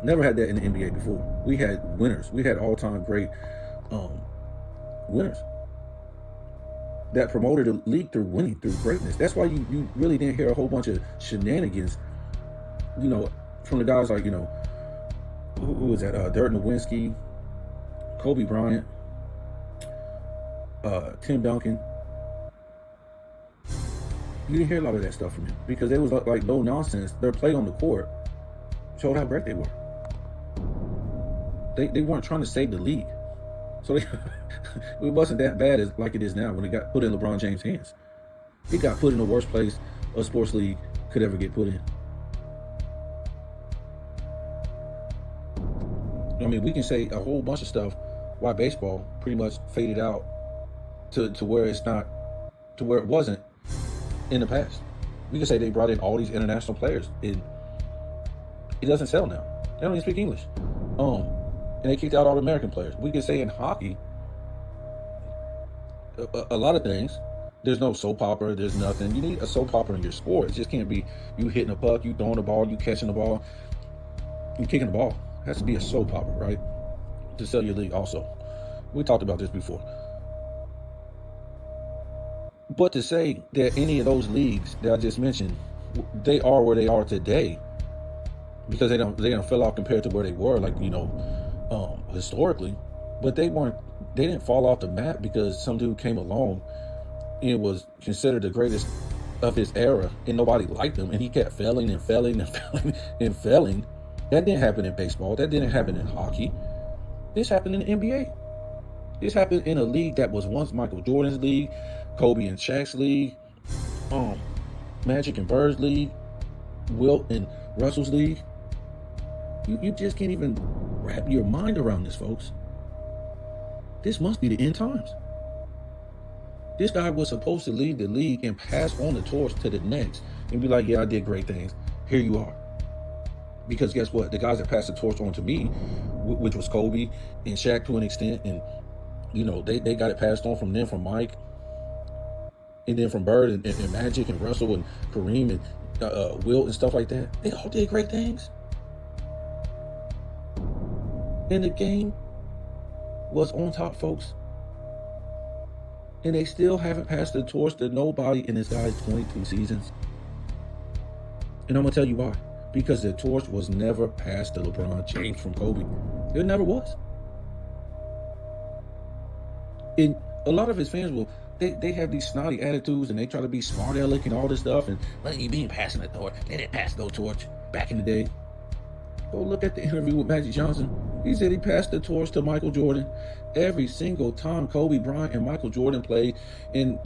Never had that in the NBA before. We had winners. We had all-time great winners that promoted the league through winning, through greatness. That's why you really didn't hear a whole bunch of shenanigans, you know, from the guys like, you know, who was that? Dirk Nowitzki, Kobe Bryant, Tim Duncan. You didn't hear a lot of that stuff from him because it was like no nonsense. Their play on the court showed how great they were. They weren't trying to save the league. So it wasn't that bad as like it is now when it got put in LeBron James' hands. It got put in the worst place a sports league could ever get put in. I mean, we can say a whole bunch of stuff why baseball pretty much faded out to where it's not, to where it wasn't in the past. We can say they brought in all these international players. It doesn't sell now. They don't even speak English. And they kicked out all the American players. We can say in hockey, a lot of things. There's no soap opera. There's nothing. You need a soap opera in your sport. It just can't be you hitting a puck, you throwing the ball, you catching the ball, you kicking the ball. It has to be a soap opera, right? To sell your league also. We talked about this before. But to say that any of those leagues that I just mentioned, they are where they are today because they don't fell off compared to where they were, like, historically. But they didn't fall off the map because some dude came along and was considered the greatest of his era and nobody liked him and he kept failing and failing and failing and failing. That didn't happen in baseball. That didn't happen in hockey. This happened in the NBA. This happened in a league that was once Michael Jordan's league, Kobe and Shaq's league, Magic and Bird's league, Wilt and Russell's league. You just can't even wrap your mind around this, folks. This must be the end times. This guy was supposed to lead the league and pass on the torch to the next and be like, yeah, I did great things. Here you are. Because guess what? The guys that passed the torch on to me, which was Kobe and Shaq to an extent, and they got it passed on from them, from Mike, and then from Bird and Magic and Russell and Kareem and Wilt and stuff like that. They all did great things. And the game was on top, folks. And they still haven't passed the torch to nobody in this guy's 22 seasons. And I'm going to tell you why. Because the torch was never passed to LeBron James from Kobe. It never was. And a lot of his fans they have these snotty attitudes and they try to be smart aleck and all this stuff. And you mean passing the torch? They didn't pass no torch back in the day. Go look at the interview with Magic Johnson. He said he passed the torch to Michael Jordan every single time Kobe Bryant and Michael Jordan played. And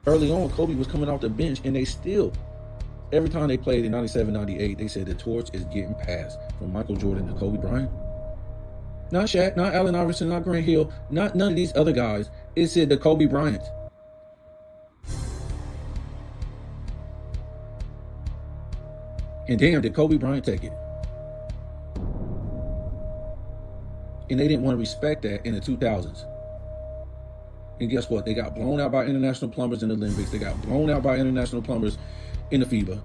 early on Kobe was coming off the bench and they still, every time they played in 97, 98, they said the torch is getting passed from Michael Jordan to Kobe Bryant. Not Shaq, not Allen Iverson, not Grant Hill, not none of these other guys. It said to Kobe Bryant. And damn, did Kobe Bryant take it. And they didn't want to respect that in the 2000s. And guess what? They got blown out by international plumbers in the Olympics. They got blown out by international plumbers in the FIBA.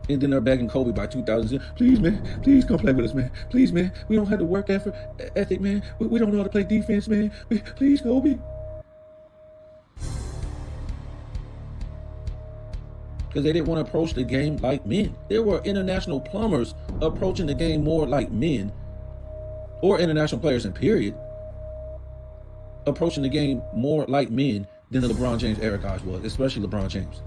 And then they're begging Kobe by 2000. Please, man. Please come play with us, man. Please, man. We don't have the work ethic, man. We don't know how to play defense, man. Please, Kobe. Because they didn't want to approach the game like men. There were international plumbers approaching the game more like men, or international players in period, approaching the game more like men than the LeBron James era guys was, especially LeBron James.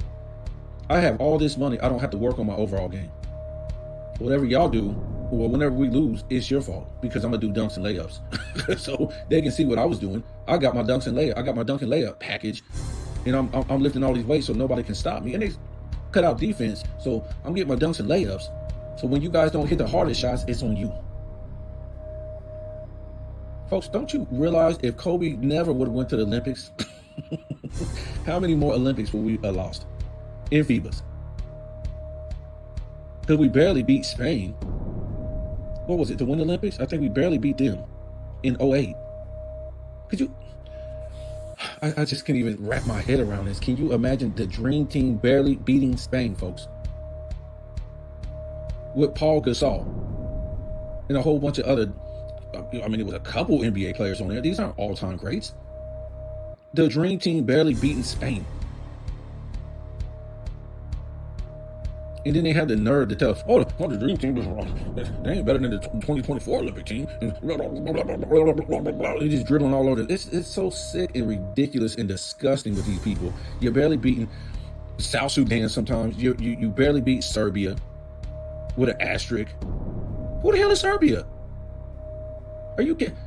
I have all this money. I don't have to work on my overall game. Whatever y'all do, or whenever we lose, it's your fault because I'm gonna do dunks and layups. So they can see what I was doing. I got my dunks and layup. I got my dunk and layup package, and I'm lifting all these weights so nobody can stop me. And they cut out defense, so I'm getting my dunks and layups. So when you guys don't hit the hardest shots, it's on you. Folks, don't you realize if Kobe never would have went to the Olympics, how many more Olympics would we have lost in FIBAs? Because we barely beat Spain. What was it, to win the Olympics? I think we barely beat them in 08. Could you... I just can't even wrap my head around this. Can you imagine the dream team barely beating Spain, folks? With Paul Gasol and a whole bunch of other, it was a couple NBA players on there. These aren't all-time greats. The dream team barely beating Spain. And then they have the nerve to tell us, the Dream Team is wrong. They ain't better than the 2024 Olympic team. They're just dribbling all over. It's so sick and ridiculous and disgusting with these people. You're barely beating South Sudan sometimes. You barely beat Serbia with an asterisk. Who the hell is Serbia? Are you kidding?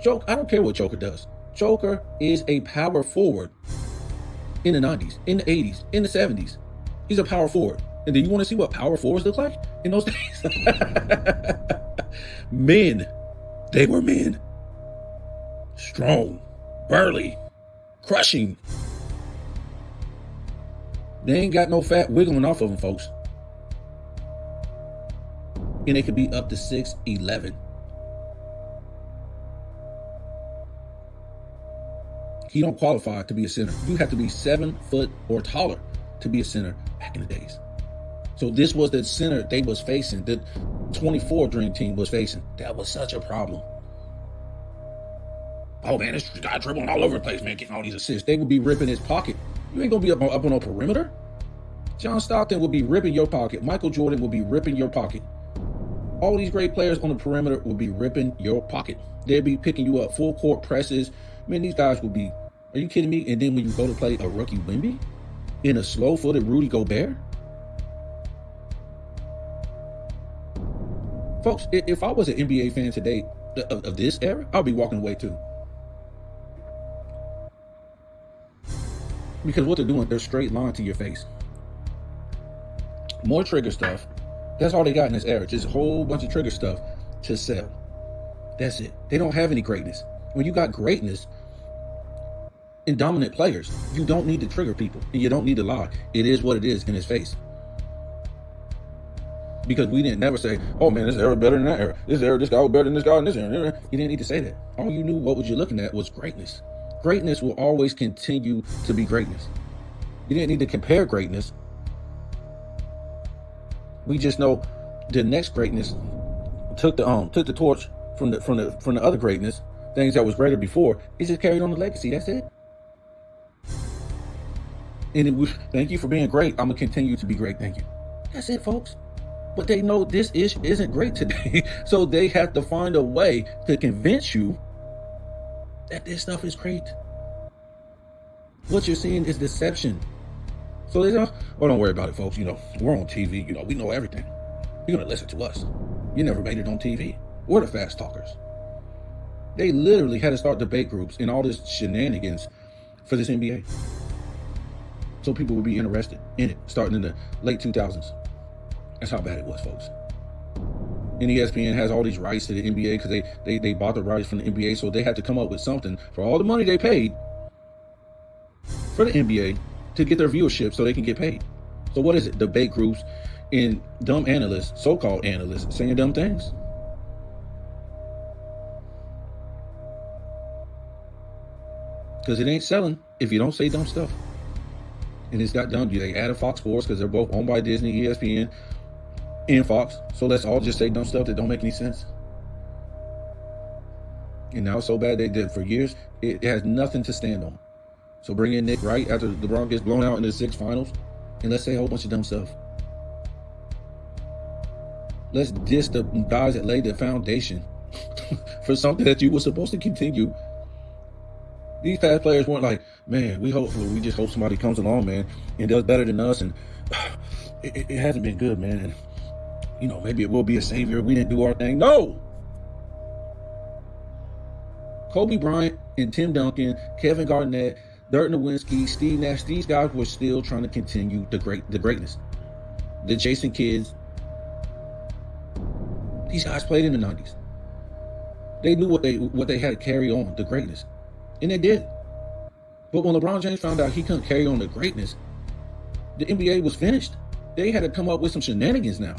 Joker, I don't care what Joker does. Joker is a power forward in the 90s, in the 80s, in the 70s. He's a power forward. And then you want to see what power forwards look like in those days? Men. They were men. Strong, burly, crushing. They ain't got no fat wiggling off of them, folks. And it could be up to 6'11". He don't qualify to be a center. You have to be 7 foot or taller to be a center back in the days. So this was the center they was facing, the 24 Dream Team was facing. That was such a problem. Oh man, this guy dribbling all over the place, man, getting all these assists. They would be ripping his pocket. You ain't gonna be up on a perimeter. John Stockton would be ripping your pocket. Michael Jordan would be ripping your pocket. All these great players on the perimeter would be ripping your pocket. They'd be picking you up, full court presses. Man, these guys would be, are you kidding me? And then when you go to play a rookie Wemby in a slow-footed Rudy Gobert? Folks, if I was an NBA fan today of this era, I'll be walking away too. Because what they're doing, they're straight line to your face. More trigger stuff. That's all they got in this era. Just a whole bunch of trigger stuff to sell. That's it. They don't have any greatness. When you got greatness in dominant players, you don't need to trigger people. And you don't need to lie. It is what it is in his face. Because we didn't never say, oh man, this era better than that era. This era, this guy was better than this guy in this era. You didn't need to say that. All you knew, what was you looking at, was greatness. Greatness will always continue to be greatness. You didn't need to compare greatness. We just know the next greatness took the torch from the other greatness, things that was greater before. It just carried on the legacy. That's it. And thank you for being great. I'm gonna continue to be great. Thank you. That's it, folks. But they know this isn't great today. So they have to find a way to convince you that this stuff is great. What you're seeing is deception. So they say, oh, don't worry about it, folks. We're on TV. We know everything. You're going to listen to us. You never made it on TV. We're the fast talkers. They literally had to start debate groups and all this shenanigans for this NBA. So people would be interested in it, starting in the late 2000s. That's how bad it was, folks. And ESPN has all these rights to the NBA because they bought the rights from the NBA, so they had to come up with something for all the money they paid for the NBA to get their viewership so they can get paid. So what is it? Debate groups and dumb analysts, so-called analysts, saying dumb things. Because it ain't selling if you don't say dumb stuff. And it's got done. They added Fox Sports because they're both owned by Disney, ESPN, and Fox. So let's all just say dumb stuff that don't make any sense. And now it's so bad they did for years, it has nothing to stand on. So bring in Nick Wright after LeBron gets blown out in the 6 finals, and let's say a whole bunch of dumb stuff. Let's diss the guys that laid the foundation for something that you were supposed to continue. These past players weren't like, man, we just hope somebody comes along, man, and does better than us, and it hasn't been good, man, and maybe it will be a savior. We didn't do our thing. No! Kobe Bryant and Tim Duncan, Kevin Garnett, Dirk Nowitzki, Steve Nash, these guys were still trying to continue the greatness. The Jason Kidds, these guys played in the 90s. They knew what they had to carry on, the greatness. And they did. But when LeBron James found out he couldn't carry on the greatness, the NBA was finished. They had to come up with some shenanigans now.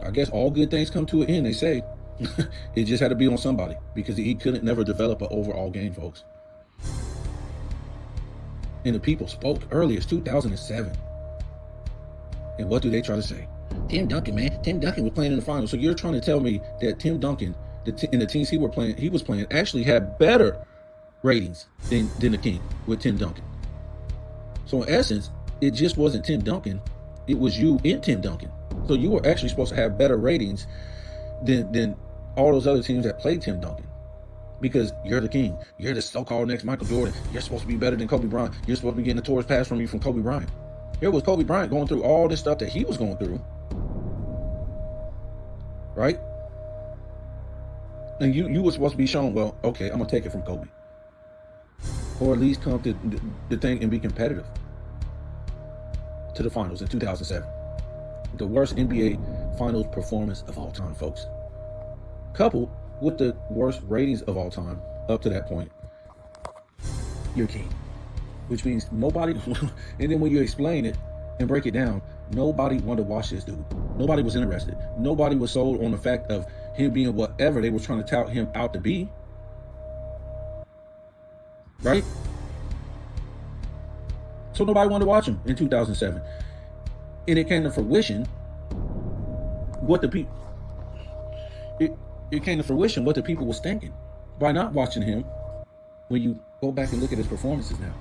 I guess all good things come to an end, they say. It just had to be on somebody because he couldn't never develop an overall game, folks. And the people spoke early as 2007. And what do they try to say? Tim Duncan, man. Tim Duncan was playing in the finals. So you're trying to tell me that Tim Duncan, and the teams he was playing, actually had better ratings than the King with Tim Duncan. So in essence, it just wasn't Tim Duncan. It was you and Tim Duncan. So you were actually supposed to have better ratings than all those other teams that played Tim Duncan. Because you're the king. You're the so-called next Michael Jordan. You're supposed to be better than Kobe Bryant. You're supposed to be getting a towards pass from you from Kobe Bryant. Here was Kobe Bryant going through all this stuff that he was going through. Right? And you were supposed to be shown, well, okay, I'm going to take it from Kobe. Or at least come to the thing and be competitive. To the finals in 2007. The worst NBA finals performance of all time, folks. Coupled with the worst ratings of all time up to that point. You're king. Which means nobody, and then when you explain it and break it down, nobody wanted to watch this dude. Nobody was interested. Nobody was sold on the fact of him being whatever they were trying to tout him out to be. Right? So nobody wanted to watch him in 2007. And it came to fruition what the people, it came to fruition what the people was thinking by not watching him. When you go back and look at his performances now,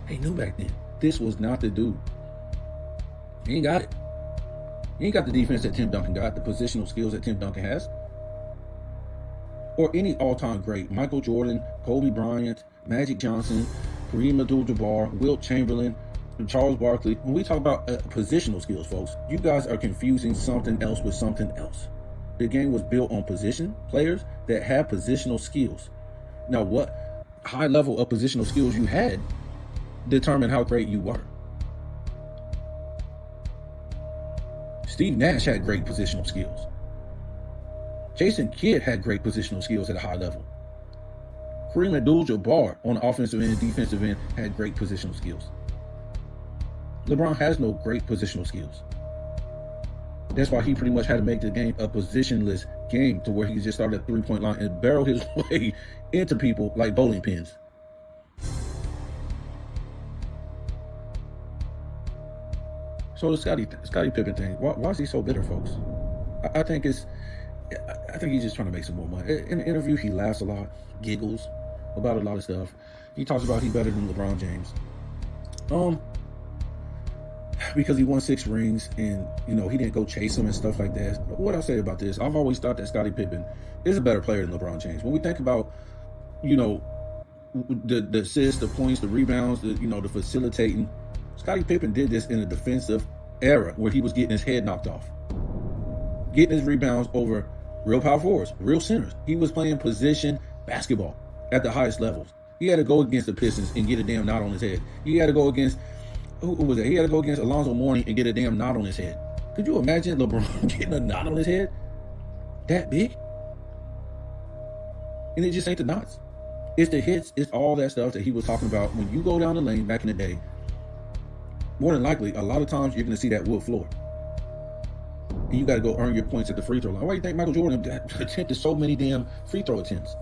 they knew back then this was not the dude. He ain't got it. He ain't got the defense that Tim Duncan got, the positional skills that Tim Duncan has, or any all-time great. Michael Jordan, Kobe Bryant, Magic Johnson, Kareem Abdul-Jabbar, Wilt Chamberlain, and Charles Barkley. When we talk about positional skills, folks, you guys are confusing something else with something else. The game was built on position players that have positional skills. Now, what high level of positional skills you had determined how great you were. Steve Nash had great positional skills. Jason Kidd had great positional skills at a high level. Kareem Abdul-Jabbar on the offensive end, defensive end had great positional skills. LeBron has no great positional skills. That's why he pretty much had to make the game a positionless game to where he just started at the three-point line and barrel his way into people like bowling pins. So the Scottie Pippen thing, why is he so bitter, folks? I think he's just trying to make some more money. In the interview, he laughs a lot, giggles about a lot of stuff. He talks about he's better than LeBron James. Because he won 6 rings and, he didn't go chase him and stuff like that. What I'll say about this, I've always thought that Scottie Pippen is a better player than LeBron James. When we think about, the assists, the points, the rebounds, the facilitating, Scottie Pippen did this in a defensive era where he was getting his head knocked off. Getting his rebounds over real power forwards, real centers. He was playing position basketball at the highest levels. He had to go against the Pistons and get a damn knot on his head. He had to go against who was that? He had to go against Alonzo Mourning and get a damn knot on his head. Could you imagine LeBron getting a knot on his head? That big? And it just ain't the knots. It's the hits. It's all that stuff that he was talking about. When you go down the lane back in the day, more than likely, a lot of times you're going to see that wood floor. And you got to go earn your points at the free throw line. Why do you think Michael Jordan attempted so many damn free throw attempts?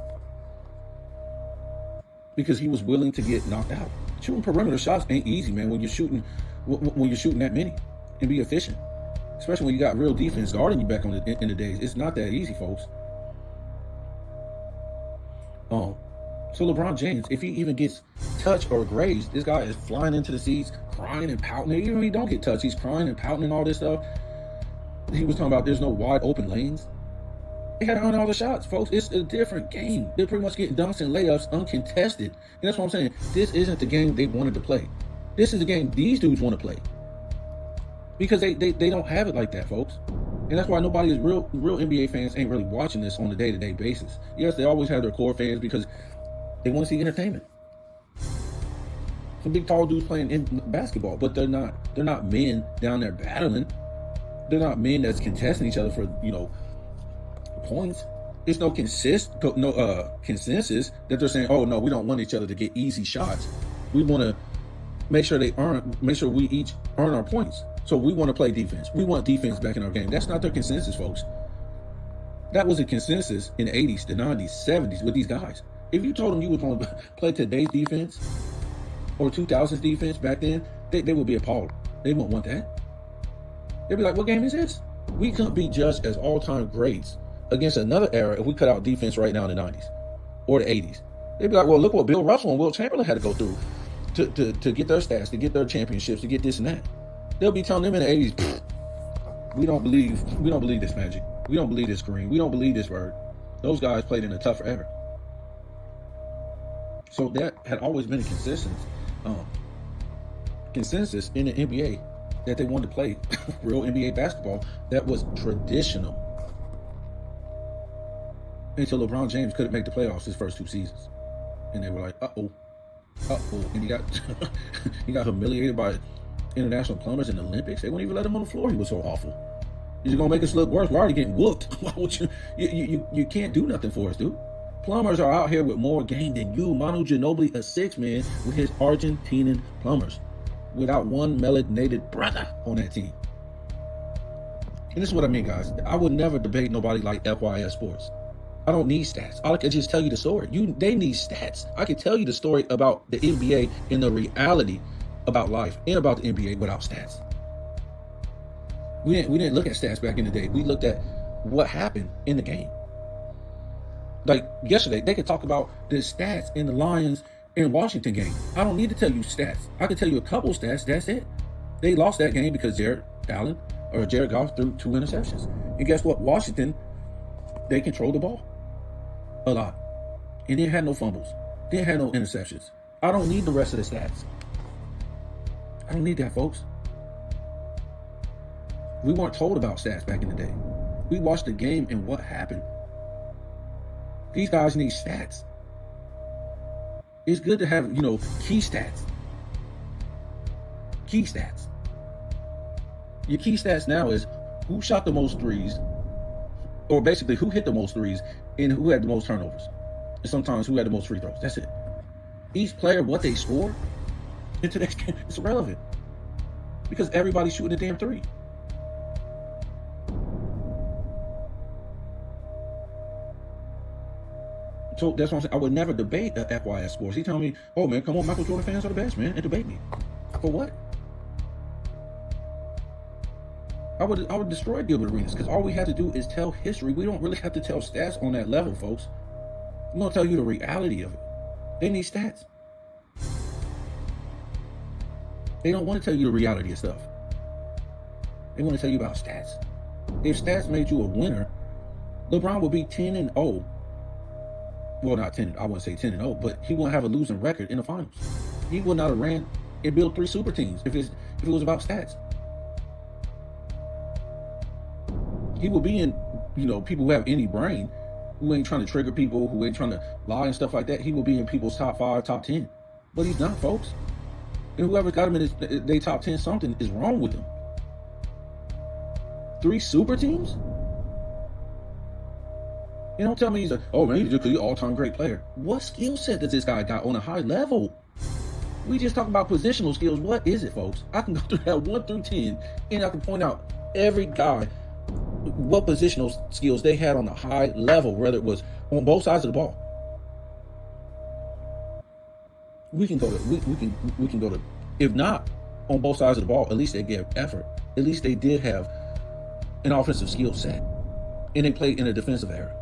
Because he was willing to get knocked out. Shooting perimeter shots ain't easy, man, when you're shooting that many and be efficient. Especially when you got real defense guarding you back in the days. It's not that easy, folks. So LeBron James, if he even gets touched or grazed, this guy is flying into the seats, crying and pouting. Even when he don't get touched, he's crying and pouting and all this stuff. He was talking about there's no wide open lanes. They had to earn all the shots, folks. It's a different game. They're pretty much getting dunks and layups uncontested. And that's what I'm saying. This isn't the game they wanted to play. This is the game these dudes want to play. Because they don't have it like that, folks. And that's why nobody is real NBA fans ain't really watching this on a day-to-day basis. Yes, they always have their core fans because they want to see entertainment. Some big tall dudes playing in basketball, but they're not men down there battling. They're not men that's contesting each other for, points. There's no consensus that they're saying, oh no, we don't want each other to get easy shots. We want to make sure we each earn our points. So we want to play defense. We want defense back in our game. That's not their consensus, folks. That was a consensus in the 80s, the 90s, 70s with these guys. If you told them you were going to play today's defense or 2000s defense back then, they would be appalled. They wouldn't want that. They'd be like, what game is this? We couldn't be judged as all-time greats against another era if we cut out defense right now in the 90s or the 80s. They'd be like, well, look what Bill Russell and Wilt Chamberlain had to go through to get their stats, to get their championships, to get this and that. They'll be telling them in the 80s, we don't believe this Magic. We don't believe this Kareem. We don't believe this Bird. Those guys played in a tougher era. So that had always been a consensus in the NBA that they wanted to play real NBA basketball that was traditional. Until LeBron James couldn't make the playoffs his first 2 seasons. And they were like, uh-oh. And he got he got humiliated by international plumbers in the Olympics. They wouldn't even let him on the floor. He was so awful. You're gonna make us look worse. We're already getting whooped. Why would you can't do nothing for us, dude. Plumbers are out here with more game than you. Manu Ginobili, a 6-man with his Argentinian plumbers, without one melanated brother on that team. And this is what I mean, guys. I would never debate nobody like FYS Sports. I don't need stats. I can just tell you the story. They need stats. I can tell you the story about the NBA and the reality about life and about the NBA without stats. We didn't look at stats back in the day. We looked at what happened in the game. Like yesterday, they could talk about the stats in the Lions and Washington game. I don't need to tell you stats. I can tell you a couple stats. That's it. They lost that game because Jared Goff threw 2 interceptions. And guess what? Washington, they controlled the ball a lot. And they had no fumbles. They had no interceptions. I don't need the rest of the stats. I don't need that, folks. We weren't told about stats back in the day. We watched the game and what happened. These guys need stats. It's good to have, key stats. Key stats. Your key stats now is who shot the most threes, or basically who hit the most threes and who had the most turnovers. And sometimes who had the most free throws. That's it. Each player, what they scored in today's game, it's irrelevant. Because everybody's shooting a damn three. So that's what I'm saying. I would never debate the FYS Sports. He telling me, oh man, come on, Michael Jordan fans are the best, man, and debate me. For what? I would destroy Gilbert Arenas because all we have to do is tell history. We don't really have to tell stats on that level, folks. I'm gonna tell you the reality of it. They need stats. They don't want to tell you the reality of stuff. They want to tell you about stats. If stats made you a winner, LeBron would be 10-0. Well, not 10. I wouldn't say 10-0, but he wouldn't have a losing record in the finals. He would not have ran and built 3 super teams if it was about stats. He would be in, people who have any brain, who ain't trying to trigger people, who ain't trying to lie and stuff like that. He would be in people's top 5, top 10. But he's not, folks. And whoever got him in their top 10, something is wrong with him. 3 super teams? You don't tell me he's he's an all-time great player. What skill set does this guy got on a high level? We just talk about positional skills. What is it, folks? I can go through that 1 through 10, and I can point out every guy what positional skills they had on a high level, whether it was on both sides of the ball. We can go to, if not on both sides of the ball, at least they gave effort. At least they did have an offensive skill set, and they played in a defensive era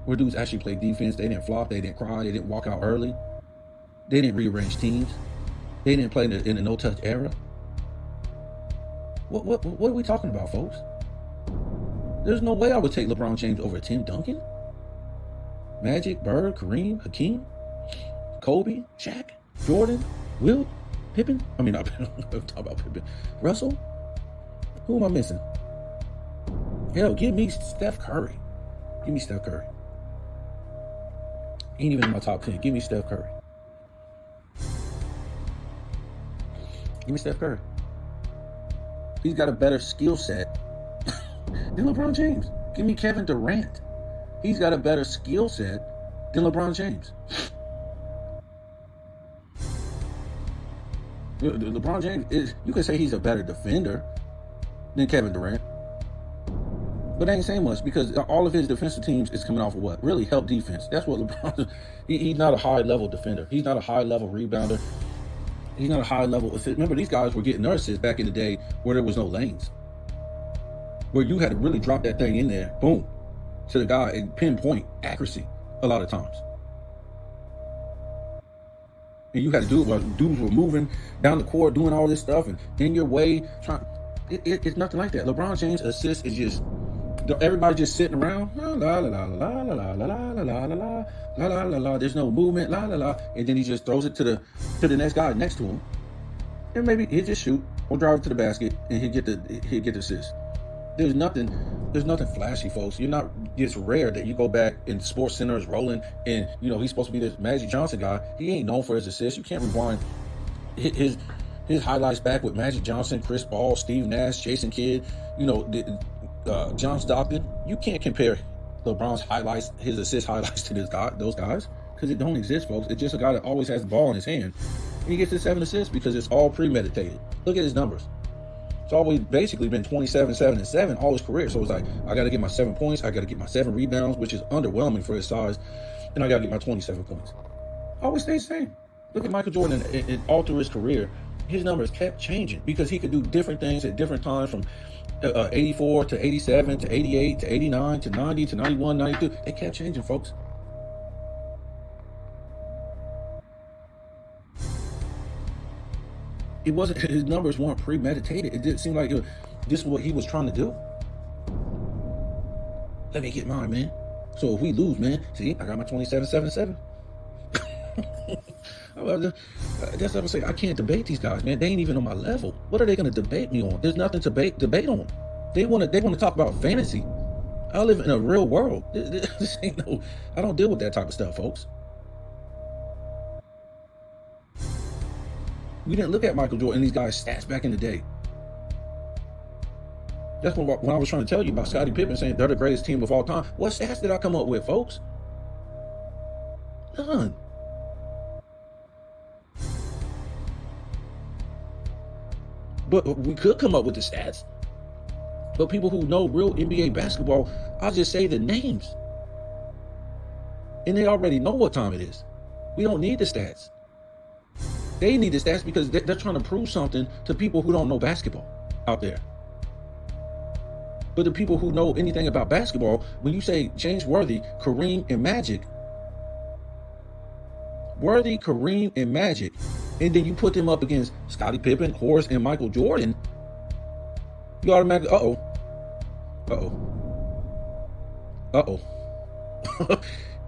where dudes actually played defense. They didn't flop, they didn't cry, they didn't walk out early, they didn't rearrange teams, they didn't play in a no-touch era. What are we talking about, folks? There's no way I would take LeBron James over Tim Duncan, Magic, Bird, Kareem, Hakeem, Kobe, Shaq, Jordan, Wilt, Pippen. I mean, I'm talking about Pippen. Russell? Who am I missing? Hell, give me Steph Curry. Give me Steph Curry. Ain't even in my top 10. Give me Steph Curry. Give me Steph Curry. He's got a better skill set than LeBron James. Give me Kevin Durant. He's got a better skill set than LeBron James. LeBron James is, you could say he's a better defender than Kevin Durant. But I ain't saying much because all of his defensive teams is coming off of what? Really help defense. That's what LeBron, he's not a high level defender. He's not a high level rebounder. He's not a high level assist. Remember, these guys were getting their assists back in the day where there was no lanes. Where you had to really drop that thing in there, boom, to the guy and pinpoint accuracy a lot of times. And you had to do it while dudes were moving down the court, doing all this stuff, and in your way, trying. It's nothing like that. LeBron James' assist is just everybody just sitting around, la la la la la la la la la la la la la la la. There's no movement, la la la, and then he just throws it to the next guy next to him, and maybe he'll just shoot or drive it to the basket, and he'll get the assist. There's nothing flashy, folks. It's rare that you go back and Sports Center is rolling, and he's supposed to be this Magic Johnson guy. He ain't known for his assists. You can't rewind his highlights back with Magic Johnson, Chris Paul, Steve Nash, Jason Kidd, John Stockton. You can't compare LeBron's highlights, his assist highlights to those guys, because it don't exist, folks. It's just a guy that always has the ball in his hand, and he gets his 7 assists because it's all premeditated. Look at his numbers. It's always basically been 27, 7, and 7 all his career. So it's like, I got to get my 7 points, I got to get my 7 rebounds, which is underwhelming for his size, and I got to get my 27 points. Always stays the same. Look at Michael Jordan and all through his career. His numbers kept changing because he could do different things at different times, from 84 to 87 to 88 to 89 to 90 to 91, 92. They kept changing, folks. It wasn't, his numbers weren't premeditated. It didn't seem like this is what he was trying to do. Let me get mine, man. So if we lose, man, see, I got my 27, 7, 7. That's what I'm saying. I can't debate these guys, man. They ain't even on my level. What are they going to debate me on? There's nothing to debate on. They want to talk about fantasy. I live in a real world. This ain't no. I don't deal with that type of stuff, folks. We didn't look at Michael Jordan and these guys' stats back in the day. That's when I was trying to tell you about Scottie Pippen saying they're the greatest team of all time. What stats did I come up with, folks? None. But we could come up with the stats. But people who know real NBA basketball, I'll just say the names. And they already know what time it is. We don't need the stats. They need the stats because they're trying to prove something to people who don't know basketball out there. But the people who know anything about basketball, when you say James Worthy, Kareem, and Magic, Worthy, Kareem, and Magic, and then you put them up against Scottie Pippen, Horace, and Michael Jordan, you automatically,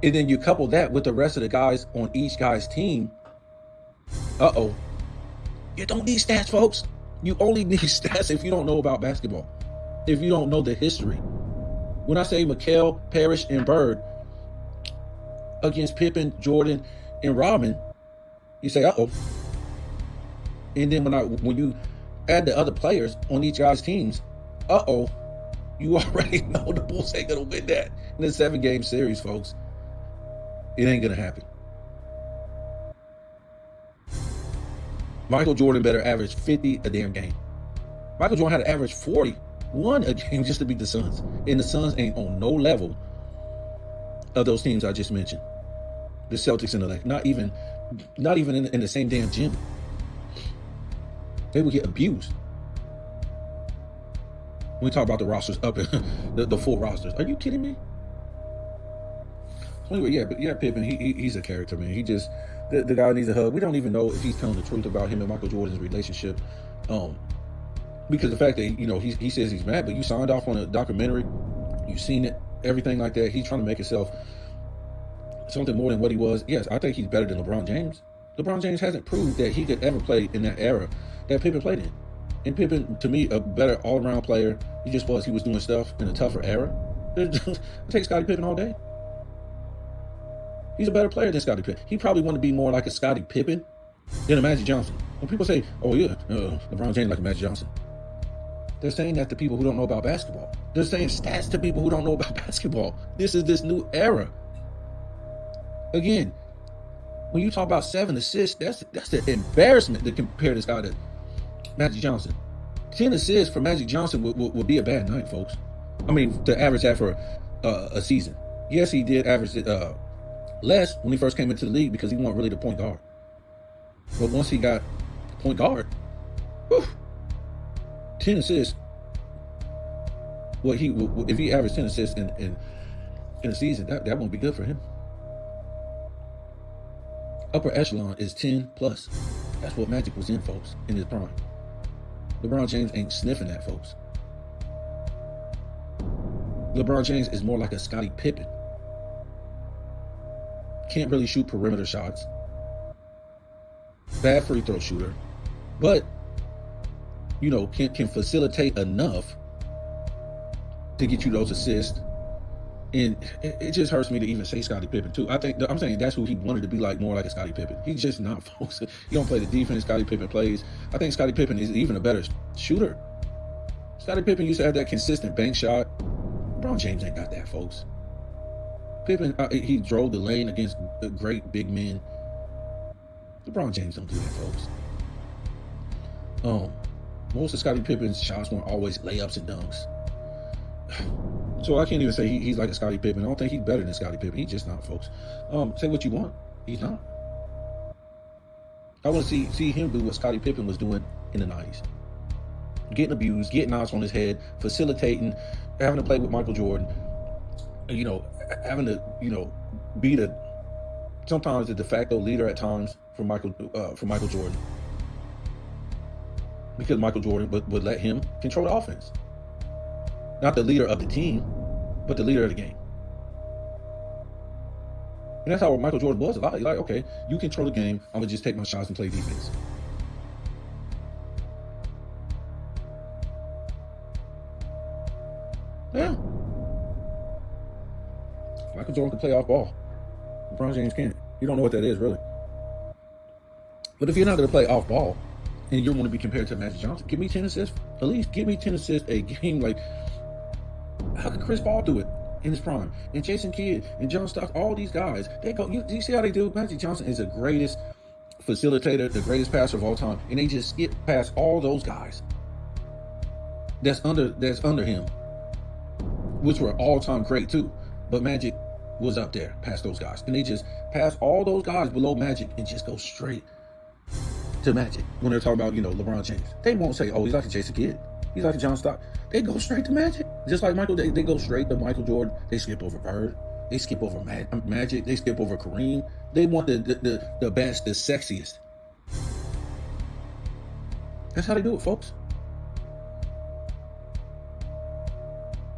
and then you couple that with the rest of the guys on each guy's team. You don't need stats, folks. You only need stats if you don't know about basketball, if you don't know the history. When I say McHale, Parrish, and Bird against Pippen, Jordan, and Rodman, you say, and then when you add the other players on each guy's teams, you already know the Bulls ain't gonna win that in a 7-game series, folks. It ain't gonna happen. Michael Jordan better average 50 a damn game. Michael Jordan had to average 41 a game just to beat the Suns. And the Suns ain't on no level of those teams I just mentioned. The Celtics and the Lakers. Not even in the same damn gym. They would get abused. When we talk about the rosters up in the full rosters. Are you kidding me? So anyway, Pippen, he's a character, man. He just, the guy needs a hug. We don't even know if he's telling the truth about him and Michael Jordan's relationship. Because the fact that, he says he's mad, but you signed off on a documentary, you've seen it, everything like that. He's trying to make himself something more than what he was. Yes, I think he's better than LeBron James. LeBron James hasn't proved that he could ever play in that era that Pippen played in. And Pippen, to me, a better all-around player. He was doing stuff in a tougher era. I take Scottie Pippen all day. He's a better player than Scottie Pippen. He probably want to be more like a Scottie Pippen than a Magic Johnson. When people say, LeBron James like a Magic Johnson, they're saying that to people who don't know about basketball. They're saying stats to people who don't know about basketball. This is this new era. Again, when you talk about 7 assists, that's an embarrassment to compare this guy to Magic Johnson. 10 assists for Magic Johnson would be a bad night, folks. I mean, to average that for a season. Yes, he did average it less when he first came into the league because he wasn't really the point guard. But once he got point guard, 10 assists. If he averaged 10 assists in a season, that won't be good for him. Upper echelon is 10 plus. That's what Magic was in, folks, in his prime. LeBron James ain't sniffing that, folks. LeBron James is more like a Scottie Pippen. Can't really shoot perimeter shots. Bad free throw shooter. But, can facilitate enough to get you those assists. And it just hurts me to even say Scottie Pippen too. I'm saying that's who he wanted to be like, more like a Scottie Pippen. He's just not, folks. He don't play the defense Scottie Pippen plays. I think Scottie Pippen is even a better shooter. Scottie Pippen used to have that consistent bank shot. LeBron James ain't got that, folks. Pippen, he drove the lane against great big men. LeBron James don't do that, folks. Most of Scottie Pippen's shots weren't always layups and dunks. So I can't even say he's like a Scottie Pippen. I don't think he's better than Scottie Pippen. He's just not, folks. Say what you want. He's not. I want to see him do what Scottie Pippen was doing in the 90s. Getting abused, getting knocks on his head, facilitating, having to play with Michael Jordan. Having to, be sometimes the de facto leader at times for Michael Jordan. Because Michael Jordan would let him control the offense. Not the leader of the team, but the leader of the game. And that's how Michael Jordan was a lot. He's like, okay, you control the game. I'm going to just take my shots and play defense. Yeah. Michael Jordan can play off ball. LeBron James can't. You don't know what that is, really. But if you're not going to play off ball and you want to be compared to Magic Johnson, give me 10 assists. At least give me 10 assists a game. Like, how can Chris Paul do it in his prime? And Jason Kidd and John Stockton, all these guys, they go. You see how they do? Magic Johnson is the greatest facilitator, the greatest passer of all time, and they just skip past all those guys that's under him, which were all-time great too. But Magic was up there past those guys, and they just pass all those guys below Magic and just go straight to Magic. When they're talking about LeBron James, they won't say, "Oh, he's like a Jason Kidd. He's like a John Stockton." They go straight to Magic. Just like Michael, they go straight to Michael Jordan. They skip over Bird. They skip over Magic. They skip over Kareem. They want the best, the sexiest. That's how they do it, folks.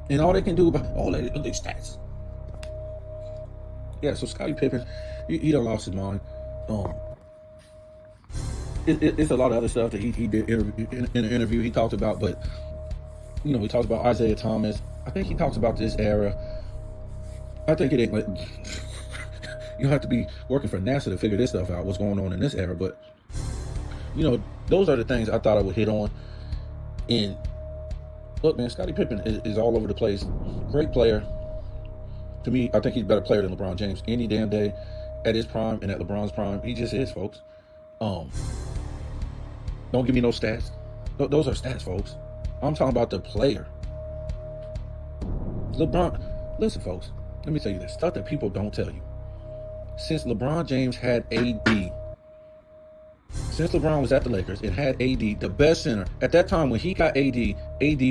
And all they can do about they stats. Yeah, so Scottie Pippen, he done lost his mind. It's a lot of other stuff that he did in an interview he talked about, but he talks about Isaiah Thomas. I think he talks about this era. I think it ain't like you have to be working for NASA to figure this stuff out, what's going on in this era. But those are the things I thought I would hit on. And look, man, Scottie Pippen is all over the place. Great player. To me, I think he's a better player than LeBron James any damn day. At his prime and at LeBron's prime, he just is, folks. Don't give me no stats. Those are stats, folks. I'm talking about the player. LeBron, listen, folks, let me tell you this. Stuff that people don't tell you. Since LeBron James had AD, since LeBron was at the Lakers, it had AD, the best center. At that time, when he got AD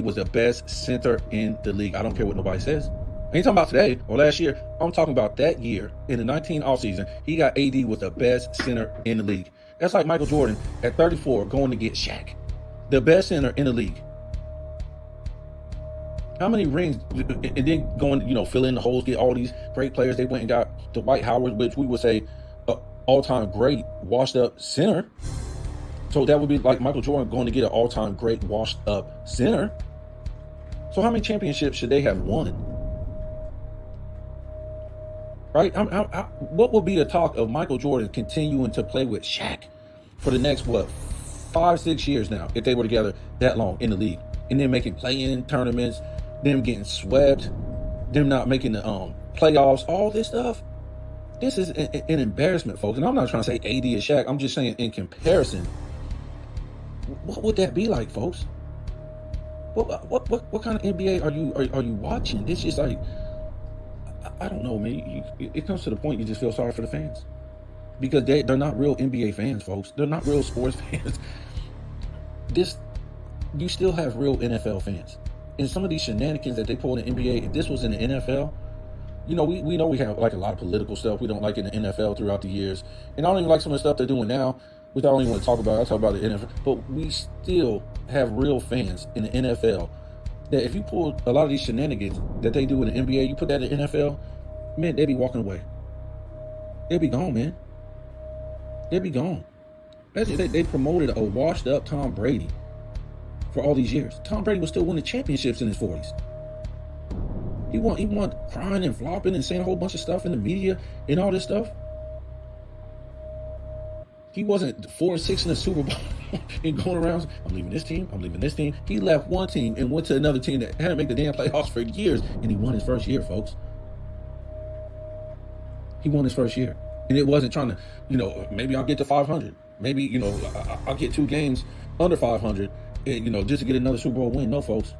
was the best center in the league. I don't care what nobody says. I ain't talking about today or last year. I'm talking about that year. In the 19 offseason, he got AD was the best center in the league. That's like Michael Jordan at 34 going to get Shaq. The best center in the league. How many rings, and then going, fill in the holes, get all these great players. They went and got Dwight Howard, which we would say all-time great washed-up center. So that would be like Michael Jordan going to get an all-time great washed-up center. So how many championships should they have won? Right? What would be the talk of Michael Jordan continuing to play with Shaq for the next, 5-6 years now, if they were together that long in the league? And then making play-in tournaments, them getting swept, them not making the playoffs, all this stuff. This is an embarrassment, folks. And I'm not trying to say AD is Shaq. I'm just saying in comparison, what would that be like, folks? What kind of NBA are you watching? It's just like, I don't know, man. It comes to the point you just feel sorry for the fans. Because they're not real NBA fans, folks. They're not real sports fans. You still have real NFL fans. And some of these shenanigans that they pull in the NBA, if this was in the NFL, we know we have like a lot of political stuff we don't like in the NFL throughout the years, and I don't even like some of the stuff they're doing now, which I don't even want to talk about. I talk about the NFL, but we still have real fans in the NFL. That if you pull a lot of these shenanigans that they do in the NBA, you put that in the NFL, man, they'd be walking away. They'd be gone, man. They'd be gone. They promoted a washed-up Tom Brady for all these years. Tom Brady was still winning championships in his 40s. He won crying and flopping and saying a whole bunch of stuff in the media and all this stuff. He wasn't 4-6 in the Super Bowl and going around, I'm leaving this team, I'm leaving this team. He left one team and went to another team that hadn't made the damn playoffs for years, and he won his first year, folks. He won his first year. And it wasn't trying to, maybe I'll get to 500. Maybe, I'll get 2 games under 500, and, just to get another Super Bowl win. No, folks.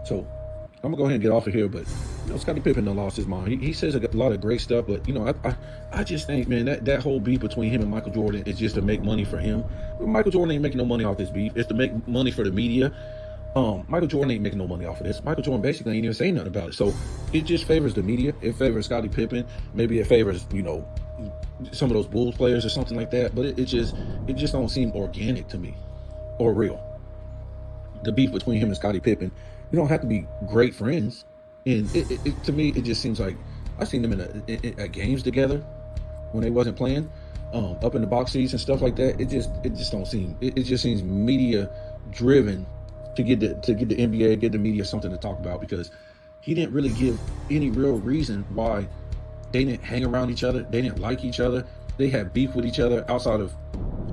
So I'm gonna go ahead and get off of here, but Scottie Pippen done lost his mind. He says a lot of great stuff, but I just think, man, that whole beef between him and Michael Jordan is just to make money for him. Michael Jordan ain't making no money off this beef. It's to make money for the media. Michael Jordan ain't making no money off of this. Michael Jordan basically ain't even saying nothing about it. So it just favors the media. It favors Scottie Pippen. Maybe it favors some of those Bulls players or something like that. But it just don't seem organic to me or real. The beef between him and Scottie Pippen. You don't have to be great friends, and to me, it just seems like I've seen them at games together when they wasn't playing, up in the box seats and stuff like that. It just don't seem. It just seems media driven to get the NBA, get the media something to talk about, because he didn't really give any real reason why they didn't hang around each other. They didn't like each other. They had beef with each other outside of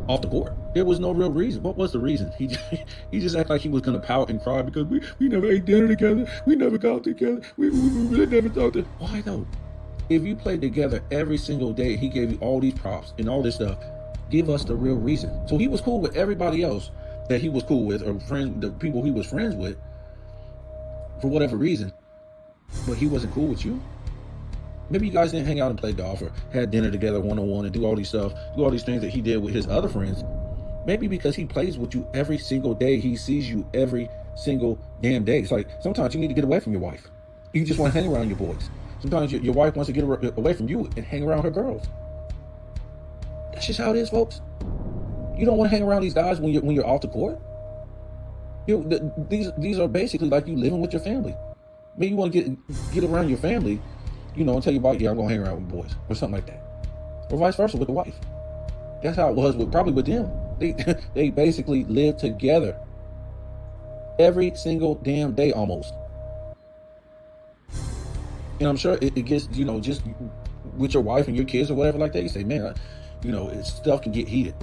off the court. There was no real reason. What was the reason? He just acted like he was gonna pout and cry because we never ate dinner together. We never got together. We really never talked. Why though? If you played together every single day, he gave you all these props and all this stuff. Give us the real reason. So he was cool with everybody else that he was cool with, or the people he was friends with, for whatever reason. But he wasn't cool with you. Maybe you guys didn't hang out and play golf or had dinner together one-on-one and do all these things that he did with his other friends. Maybe because he plays with you every single day. He sees you every single damn day. It's like sometimes you need to get away from your wife. You just want to hang around your boys. Sometimes your wife wants to get away from you and hang around her girls. That's just how it is, folks. You don't want to hang around these guys when you're off the court. These are basically like you living with your family. Maybe you want to get around your family, and tell your wife, I'm going to hang around with boys or something like that. Or vice versa with the wife. That's how it was probably with them. They basically lived together every single damn day almost. And I'm sure it gets, just with your wife and your kids or whatever like that, you say, man, stuff can get heated.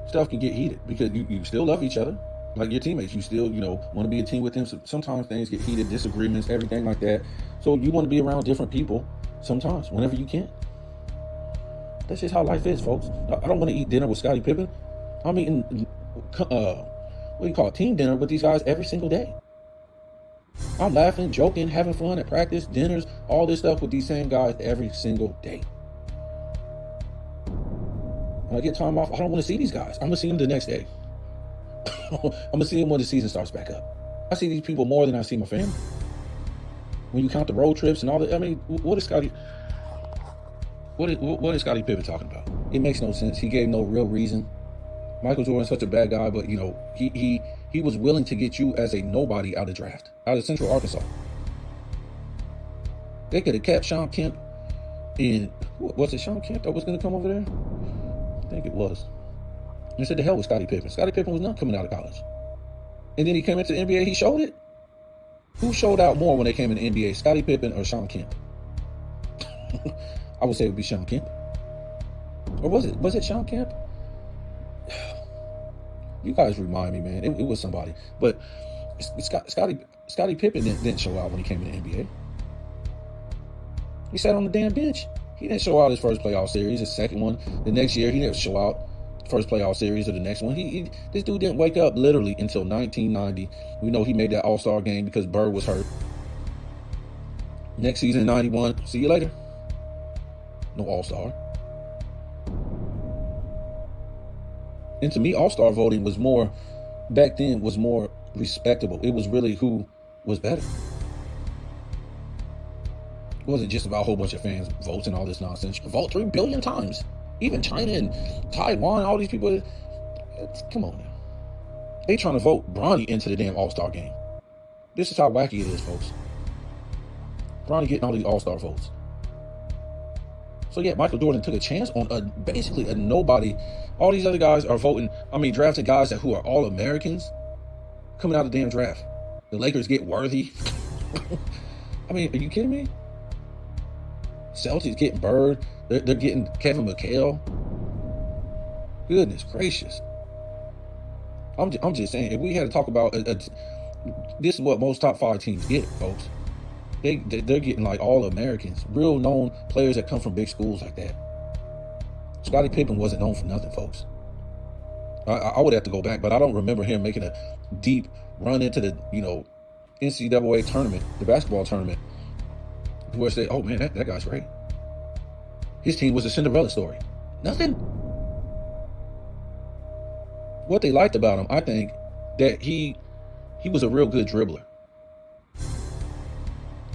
Stuff can get heated because you still love each other. Like your teammates, you still, want to be a team with them. So sometimes things get heated, disagreements, everything like that. So you want to be around different people sometimes, whenever you can. That's just how life is, folks. I don't want to eat dinner with Scottie Pippen. I'm eating, team dinner with these guys every single day. I'm laughing, joking, having fun at practice, dinners, all this stuff with these same guys every single day. When I get time off, I don't want to see these guys. I'm going to see them the next day. I'm going to see them when the season starts back up. I see these people more than I see my family. When you count the road trips and all that, what is Scottie Pippen talking about? It makes no sense. He gave no real reason. Michael Jordan's such a bad guy, but he was willing to get you as a nobody out of draft, out of Central Arkansas. They could have kept Sean Kemp in, was it Sean Kemp that was going to come over there? I think it was. And said, the hell with Scottie Pippen. Scottie Pippen was not coming out of college. And then he came into the NBA, he showed it. Who showed out more when they came in the NBA, Scottie Pippen or Sean Kemp? I would say it would be Sean Kemp. Or was it Sean Kemp? You guys remind me, man. It was somebody. But Scottie Pippen didn't show out when he came in the NBA. He sat on the damn bench. He didn't show out his first playoff series, his second one. The next year, he didn't show out first playoff series or the next one. This dude didn't wake up literally until 1990. We know he made that All-Star game because Bird was hurt. Next season, 91. See you later. No All-Star. And to me, all-star voting was more, back then, was more respectable. It was really who was better. It wasn't just about a whole bunch of fans votes and all this nonsense. You can vote 3 billion times. Even China and Taiwan, all these people. Come on now. They trying to vote Bronny into the damn All-Star game. This is how wacky it is, folks. Bronny getting all these All-Star votes. So yeah, Michael Jordan took a chance on basically a nobody. All these other guys are voting. Drafting guys who are all Americans coming out of the damn draft. The Lakers get Worthy. Are you kidding me? Celtics getting Bird. They're getting Kevin McHale. Goodness gracious. I'm just saying, if we had to talk about this is what most top 5 teams get, folks. They're getting like all Americans, real known players that come from big schools like that. Scottie Pippen wasn't known for nothing, folks. I would have to go back, but I don't remember him making a deep run into the NCAA tournament, the basketball tournament, where I say, oh man, that guy's great. His team was a Cinderella story. Nothing. What they liked about him, I think, that he was a real good dribbler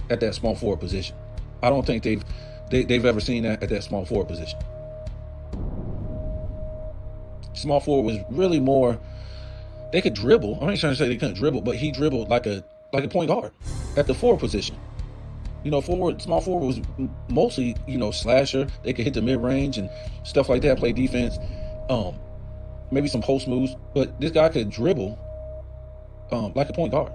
at that small forward position. I don't think they've ever seen that at that small forward position. Small forward was really more, they could dribble. I'm not trying to say they couldn't dribble, but he dribbled like a point guard at the forward position. Small forward was mostly, slasher. They could hit the mid-range and stuff like that, play defense, maybe some post moves. But this guy could dribble like a point guard.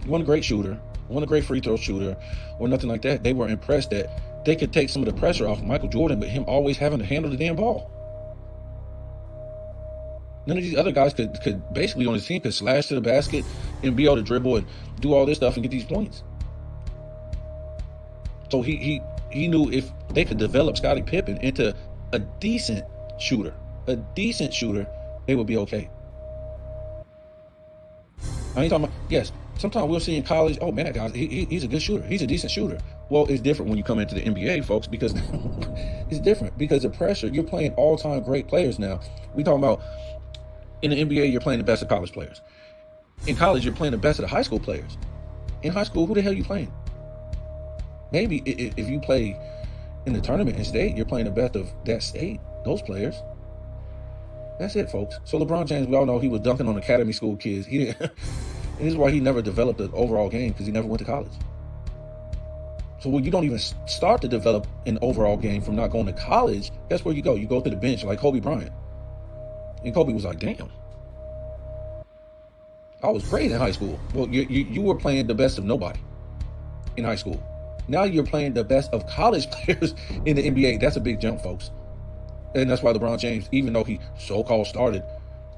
He wasn't a great shooter, wasn't a great free throw shooter, or nothing like that. They were impressed that they could take some of the pressure off Michael Jordan, but him always having to handle the damn ball. None of these other guys could basically on his team could slash to the basket and be able to dribble and do all this stuff and get these points. So he knew if they could develop Scottie Pippen into a decent shooter, they would be okay. I ain't talking about, yes, sometimes we'll see in college, oh man, that guy, he's a good shooter. He's a decent shooter. Well, it's different when you come into the NBA, folks, because it's different. Because the pressure, you're playing all-time great players now. We talking about, in the NBA, you're playing the best of college players. In college, you're playing the best of the high school players. In high school, who the hell are you playing? Maybe if you play in the tournament in state, you're playing the best of that state, those players. That's it, folks. So LeBron James, we all know he was dunking on academy school kids. And this is why he never developed an overall game, because he never went to college. So when you don't even start to develop an overall game from not going to college, that's where you go. You go to the bench like Kobe Bryant. And Kobe was like, damn, I was great in high school. Well, you were playing the best of nobody in high school. Now you're playing the best of college players in the NBA. That's a big jump, folks. And that's why LeBron James, even though he so-called started,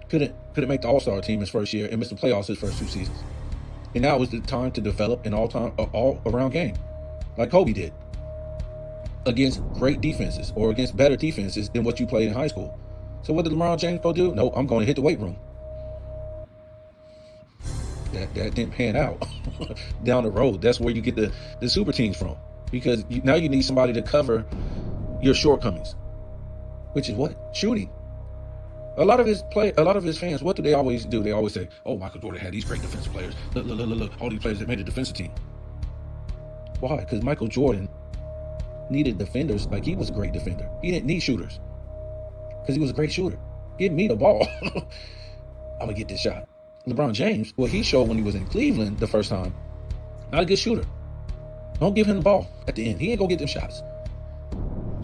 couldn't make the All-Star team his first year and missed the playoffs his first 2 seasons. And now is the time to develop an all-around game, like Kobe did, against great defenses or against better defenses than what you played in high school. So what did LeBron James go do? No, I'm going to hit the weight room. That didn't pan out. Down the road, that's where you get the super teams from, because now you need somebody to cover your shortcomings, which is what? Shooting. A lot of his fans, what do they always do? They always say, oh, Michael Jordan had these great defensive players. Look, all these players that made the defensive team. Why? Because Michael Jordan needed defenders. Like, he was a great defender. He didn't need shooters, because he was a great shooter. Give me the ball. I'm going to get this shot. LeBron James, what he showed when he was in Cleveland the first time, not a good shooter. Don't give him the ball at the end. He ain't going to get them shots.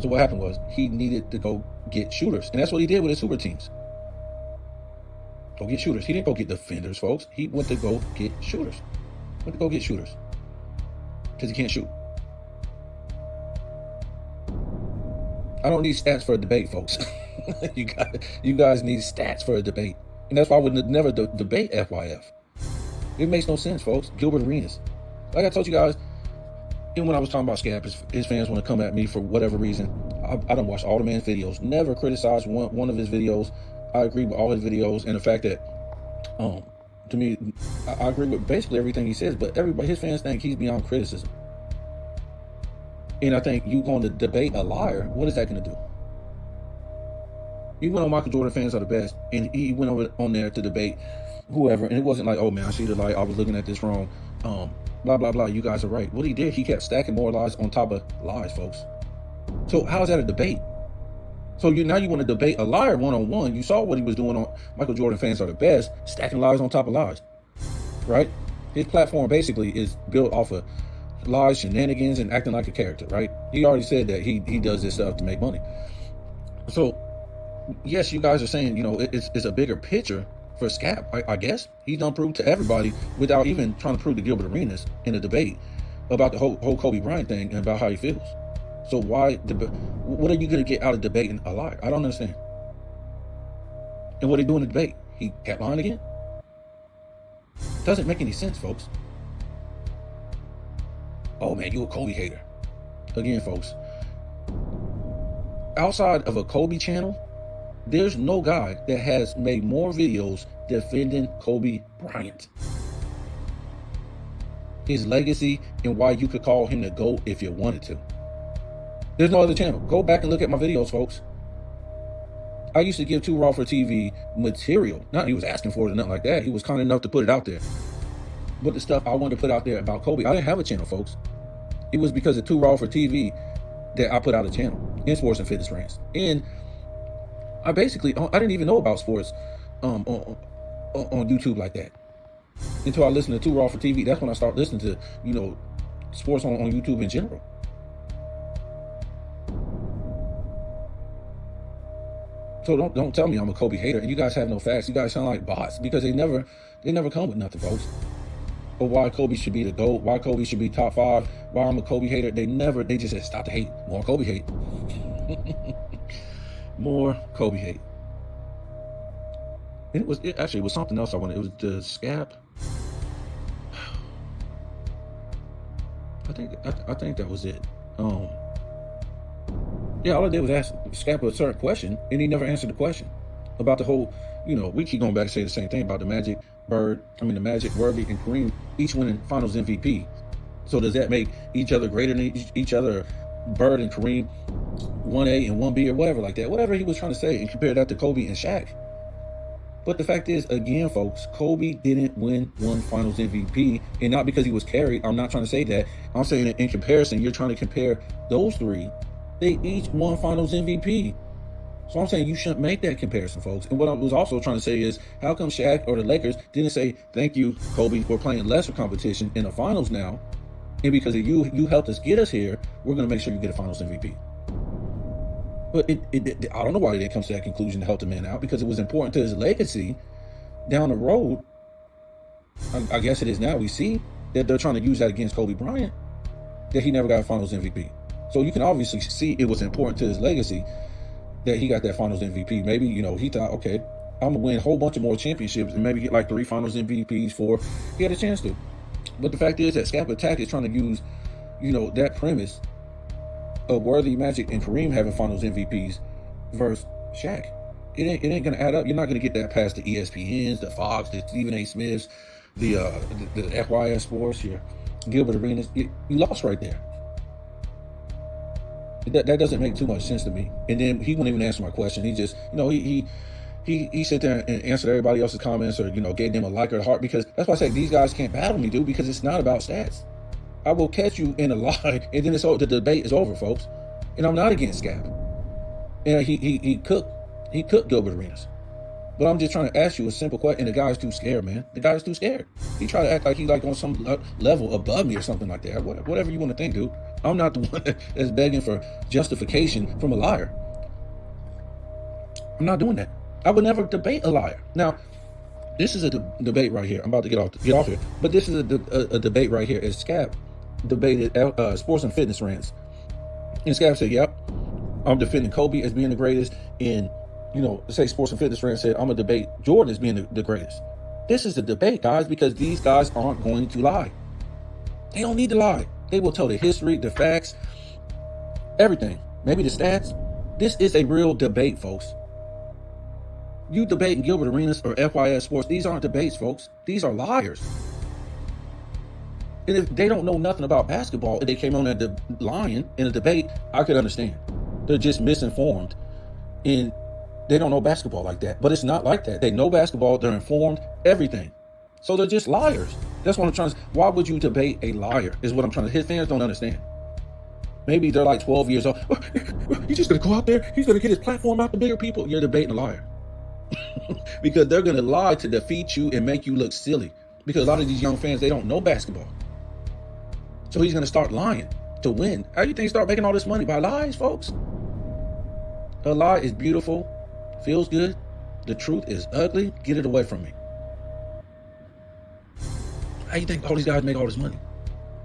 So what happened was he needed to go get shooters. And that's what he did with his super teams. Go get shooters. He didn't go get defenders, folks. He went to go get shooters. Because he can't shoot. I don't need stats for a debate, folks. You guys need stats for a debate. And that's why I would never debate FYF. It makes no sense, folks. Gilbert Arenas. Like I told you guys, even when I was talking about Scap, his fans want to come at me for whatever reason. I don't watch all the man's videos. Never criticized one of his videos. I agree with all his videos, and the fact that, to me, I agree with basically everything he says. But his fans think he's beyond criticism. And I think you going to debate a liar. What is that going to do? He went on Michael Jordan fans are the best, and he went over on there to debate whoever, and it wasn't like, oh man, I see the light, I was looking at this wrong, blah blah blah. You guys are right. What he did, he kept stacking more lies on top of lies, folks. So how is that a debate? So now you want to debate a liar one-on-one. You saw what he was doing on Michael Jordan fans are the best, stacking lies on top of lies, right? His platform basically is built off of lies, shenanigans, and acting like a character, right? He already said that he does this stuff to make money. So yes, you guys are saying, it's a bigger picture for Scap, I guess. He's done proved to everybody without even trying to prove to Gilbert Arenas in a debate about the whole Kobe Bryant thing and about how he feels. So what are you going to get out of debating a lie? I don't understand. And what did he do in the debate? He kept lying again? Doesn't make any sense, folks. Oh man, you a Kobe hater. Again, folks, outside of a Kobe channel, there's no guy that has made more videos defending Kobe Bryant, his legacy, and why you could call him the GOAT if you wanted to. There's no other channel. Go back and look at my videos, folks. I used to give Too Raw for TV material. Not he was asking for it or nothing like that. He was kind enough to put it out there. But the stuff I wanted to put out there about Kobe, I didn't have a channel, folks. It was because of Too Raw for TV that I put out a channel in sports and fitness rants. And I didn't even know about sports on YouTube like that until I listened to Too Raw for TV. That's when I started listening to, sports on YouTube in general. So don't tell me I'm a Kobe hater and you guys have no facts. You guys sound like bots because they never come with nothing, folks. Or why Kobe should be the GOAT, why Kobe should be top 5, why I'm a Kobe hater. They just said stop the hate. More Kobe hate. More Kobe hate. And it was something else I wanted. It was the Scap. I think that was it. Yeah, all I did was ask Scap a certain question, and he never answered the question about the whole, we keep going back and say the same thing about the Magic, Worthy, and Kareem each winning Finals MVP. So does that make each other greater than each other? Bird and Kareem, 1A and 1B or whatever like that. Whatever he was trying to say, and compare that to Kobe and Shaq. But the fact is, again, folks, Kobe didn't win one Finals MVP, and not because he was carried. I'm not trying to say that. I'm saying that in comparison, you're trying to compare those three. They each won Finals MVP. So I'm saying you shouldn't make that comparison, folks. And what I was also trying to say is, how come Shaq or the Lakers didn't say, thank you, Kobe, for playing lesser competition in the finals now, and because of you helped us get us here, we're going to make sure you get a Finals MVP. But I don't know why they didn't come to that conclusion to help the man out, because it was important to his legacy down the road. I guess it is now. We see that they're trying to use that against Kobe Bryant, that he never got a Finals MVP. So you can obviously see it was important to his legacy that he got that Finals MVP. Maybe, he thought, okay, I'm going to win a whole bunch of more championships and maybe get like 3 Finals MVPs for he had a chance to. But the fact is that Scap Attack is trying to use, that premise of Worthy, Magic, and Kareem having Finals MVPs versus Shaq. It ain't going to add up. You're not going to get that past the ESPNs, the Fox, the Stephen A. Smiths, the FYS Sports, your Gilbert Arenas. You lost right there. That doesn't make too much sense to me. And then he wouldn't even answer my question. He just, he sat there and answered everybody else's comments, or gave them a like or a heart, because that's why I say these guys can't battle me, dude, because it's not about stats. I will catch you in a lie, and then the debate is over, folks. And I'm not against Scap. And he cooked Gilbert Arenas. But I'm just trying to ask you a simple question, and the guy's too scared, man. The guy's too scared. He tried to act like he's like on some level above me or something like that. Whatever you want to think, dude. I'm not the one that's begging for justification from a liar. I'm not doing that. I would never debate a liar. Now, this is a debate right here. I'm about to get off here. But this is a debate right here. As Scap debated sports and fitness rants. And Scap said, yep, I'm defending Kobe as being the greatest. And, say sports and fitness rants said, I'm going to debate Jordan as being the greatest. This is the debate, guys, because these guys aren't going to lie. They don't need to lie. They will tell the history, the facts, everything. Maybe the stats. This is a real debate, folks. You debating Gilbert Arenas or FYS Sports, these aren't debates, folks. These are liars. And if they don't know nothing about basketball, if they came on there lying in a debate, I could understand. They're just misinformed. And they don't know basketball like that. But it's not like that. They know basketball. They're informed, everything. So they're just liars. That's what I'm trying to. Why would you debate a liar? Is what I'm trying to. His fans don't understand. Maybe they're like 12 years old. He's just gonna go out there. He's gonna get his platform out to bigger people. You're debating a liar. Because they're gonna lie to defeat you and make you look silly. Because a lot of these young fans, they don't know basketball. So he's gonna start lying to win. How do you think he start making all this money? By lies, folks. A lie is beautiful, feels good. The truth is ugly. Get it away from me. How do you think all these guys make all this money?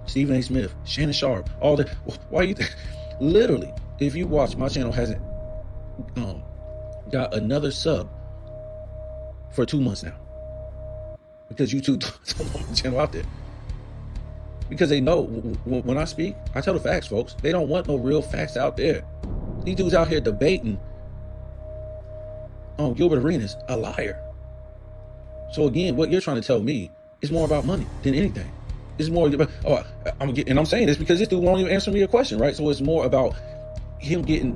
Stephen A. Smith, Shannon Sharp, all that. Why you think? Literally, if you watch, my channel hasn't got another sub for 2 months now. Because YouTube don't want the channel out there. Because they know when I speak, I tell the facts, folks. They don't want no real facts out there. These dudes out here debating Gilbert Arenas, a liar. So again, what you're trying to tell me is more about money than anything. It's more about, I'm saying this because this dude won't even answer me a question, right? So it's more about him getting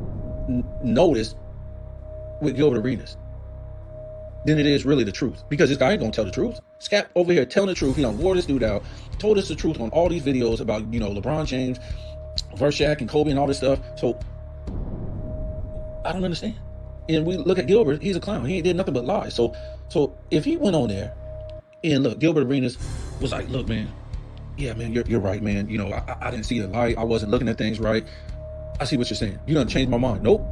noticed with Gilbert Arenas than it is really the truth. Because this guy ain't gonna tell the truth. Scap over here telling the truth. He done wore this dude out, told us the truth on all these videos about, LeBron James versus Shaq and Kobe and all this stuff. So I don't understand. And we look at Gilbert, he's a clown. He ain't did nothing but lie. So if he went on there and look, Gilbert Arenas was like, look, man, yeah, man, you're right, man. I didn't see the light. I wasn't looking at things right. I see what you're saying. You done changed my mind. Nope.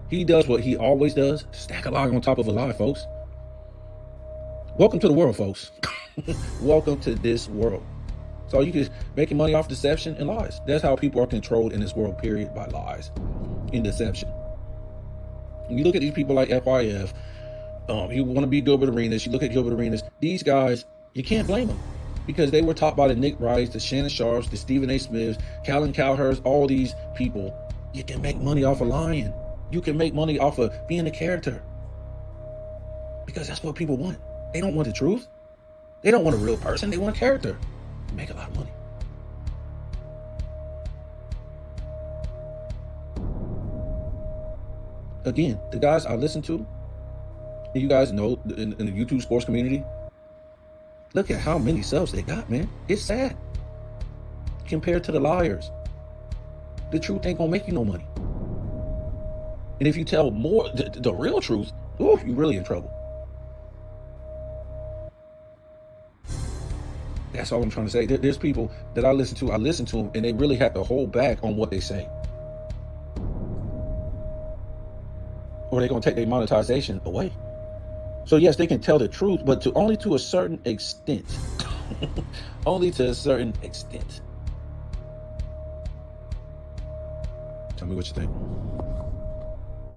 He does what he always does. Stack a lie on top of a lie, folks. Welcome to the world, folks. Welcome to this world. So you just making money off deception and lies. That's how people are controlled in this world, period, by lies and deception. You look at these people like FYF, you want to be Gilbert Arenas, you look at Gilbert Arenas, these guys, you can't blame them because they were taught by the Nick Wrights, the Shannon Sharps, the Stephen A. Smiths, Callan Cowhurst, all these people. You can make money off of lying. You can make money off of being a character because that's what people want. They don't want the truth. They don't want a real person. They want a character. Make a lot of money. Again, the guys I listen to, and you guys know in the YouTube sports community, look at how many subs they got, man. It's sad. Compared to the liars. The truth ain't gonna make you no money. And if you tell more, the real truth, you're really in trouble. That's all I'm trying to say. There's people that I listen to them, and they really have to hold back on what they say. Or they're going to take their monetization away. So yes, they can tell the truth, but only to a certain extent. Only to a certain extent. Tell me what you think.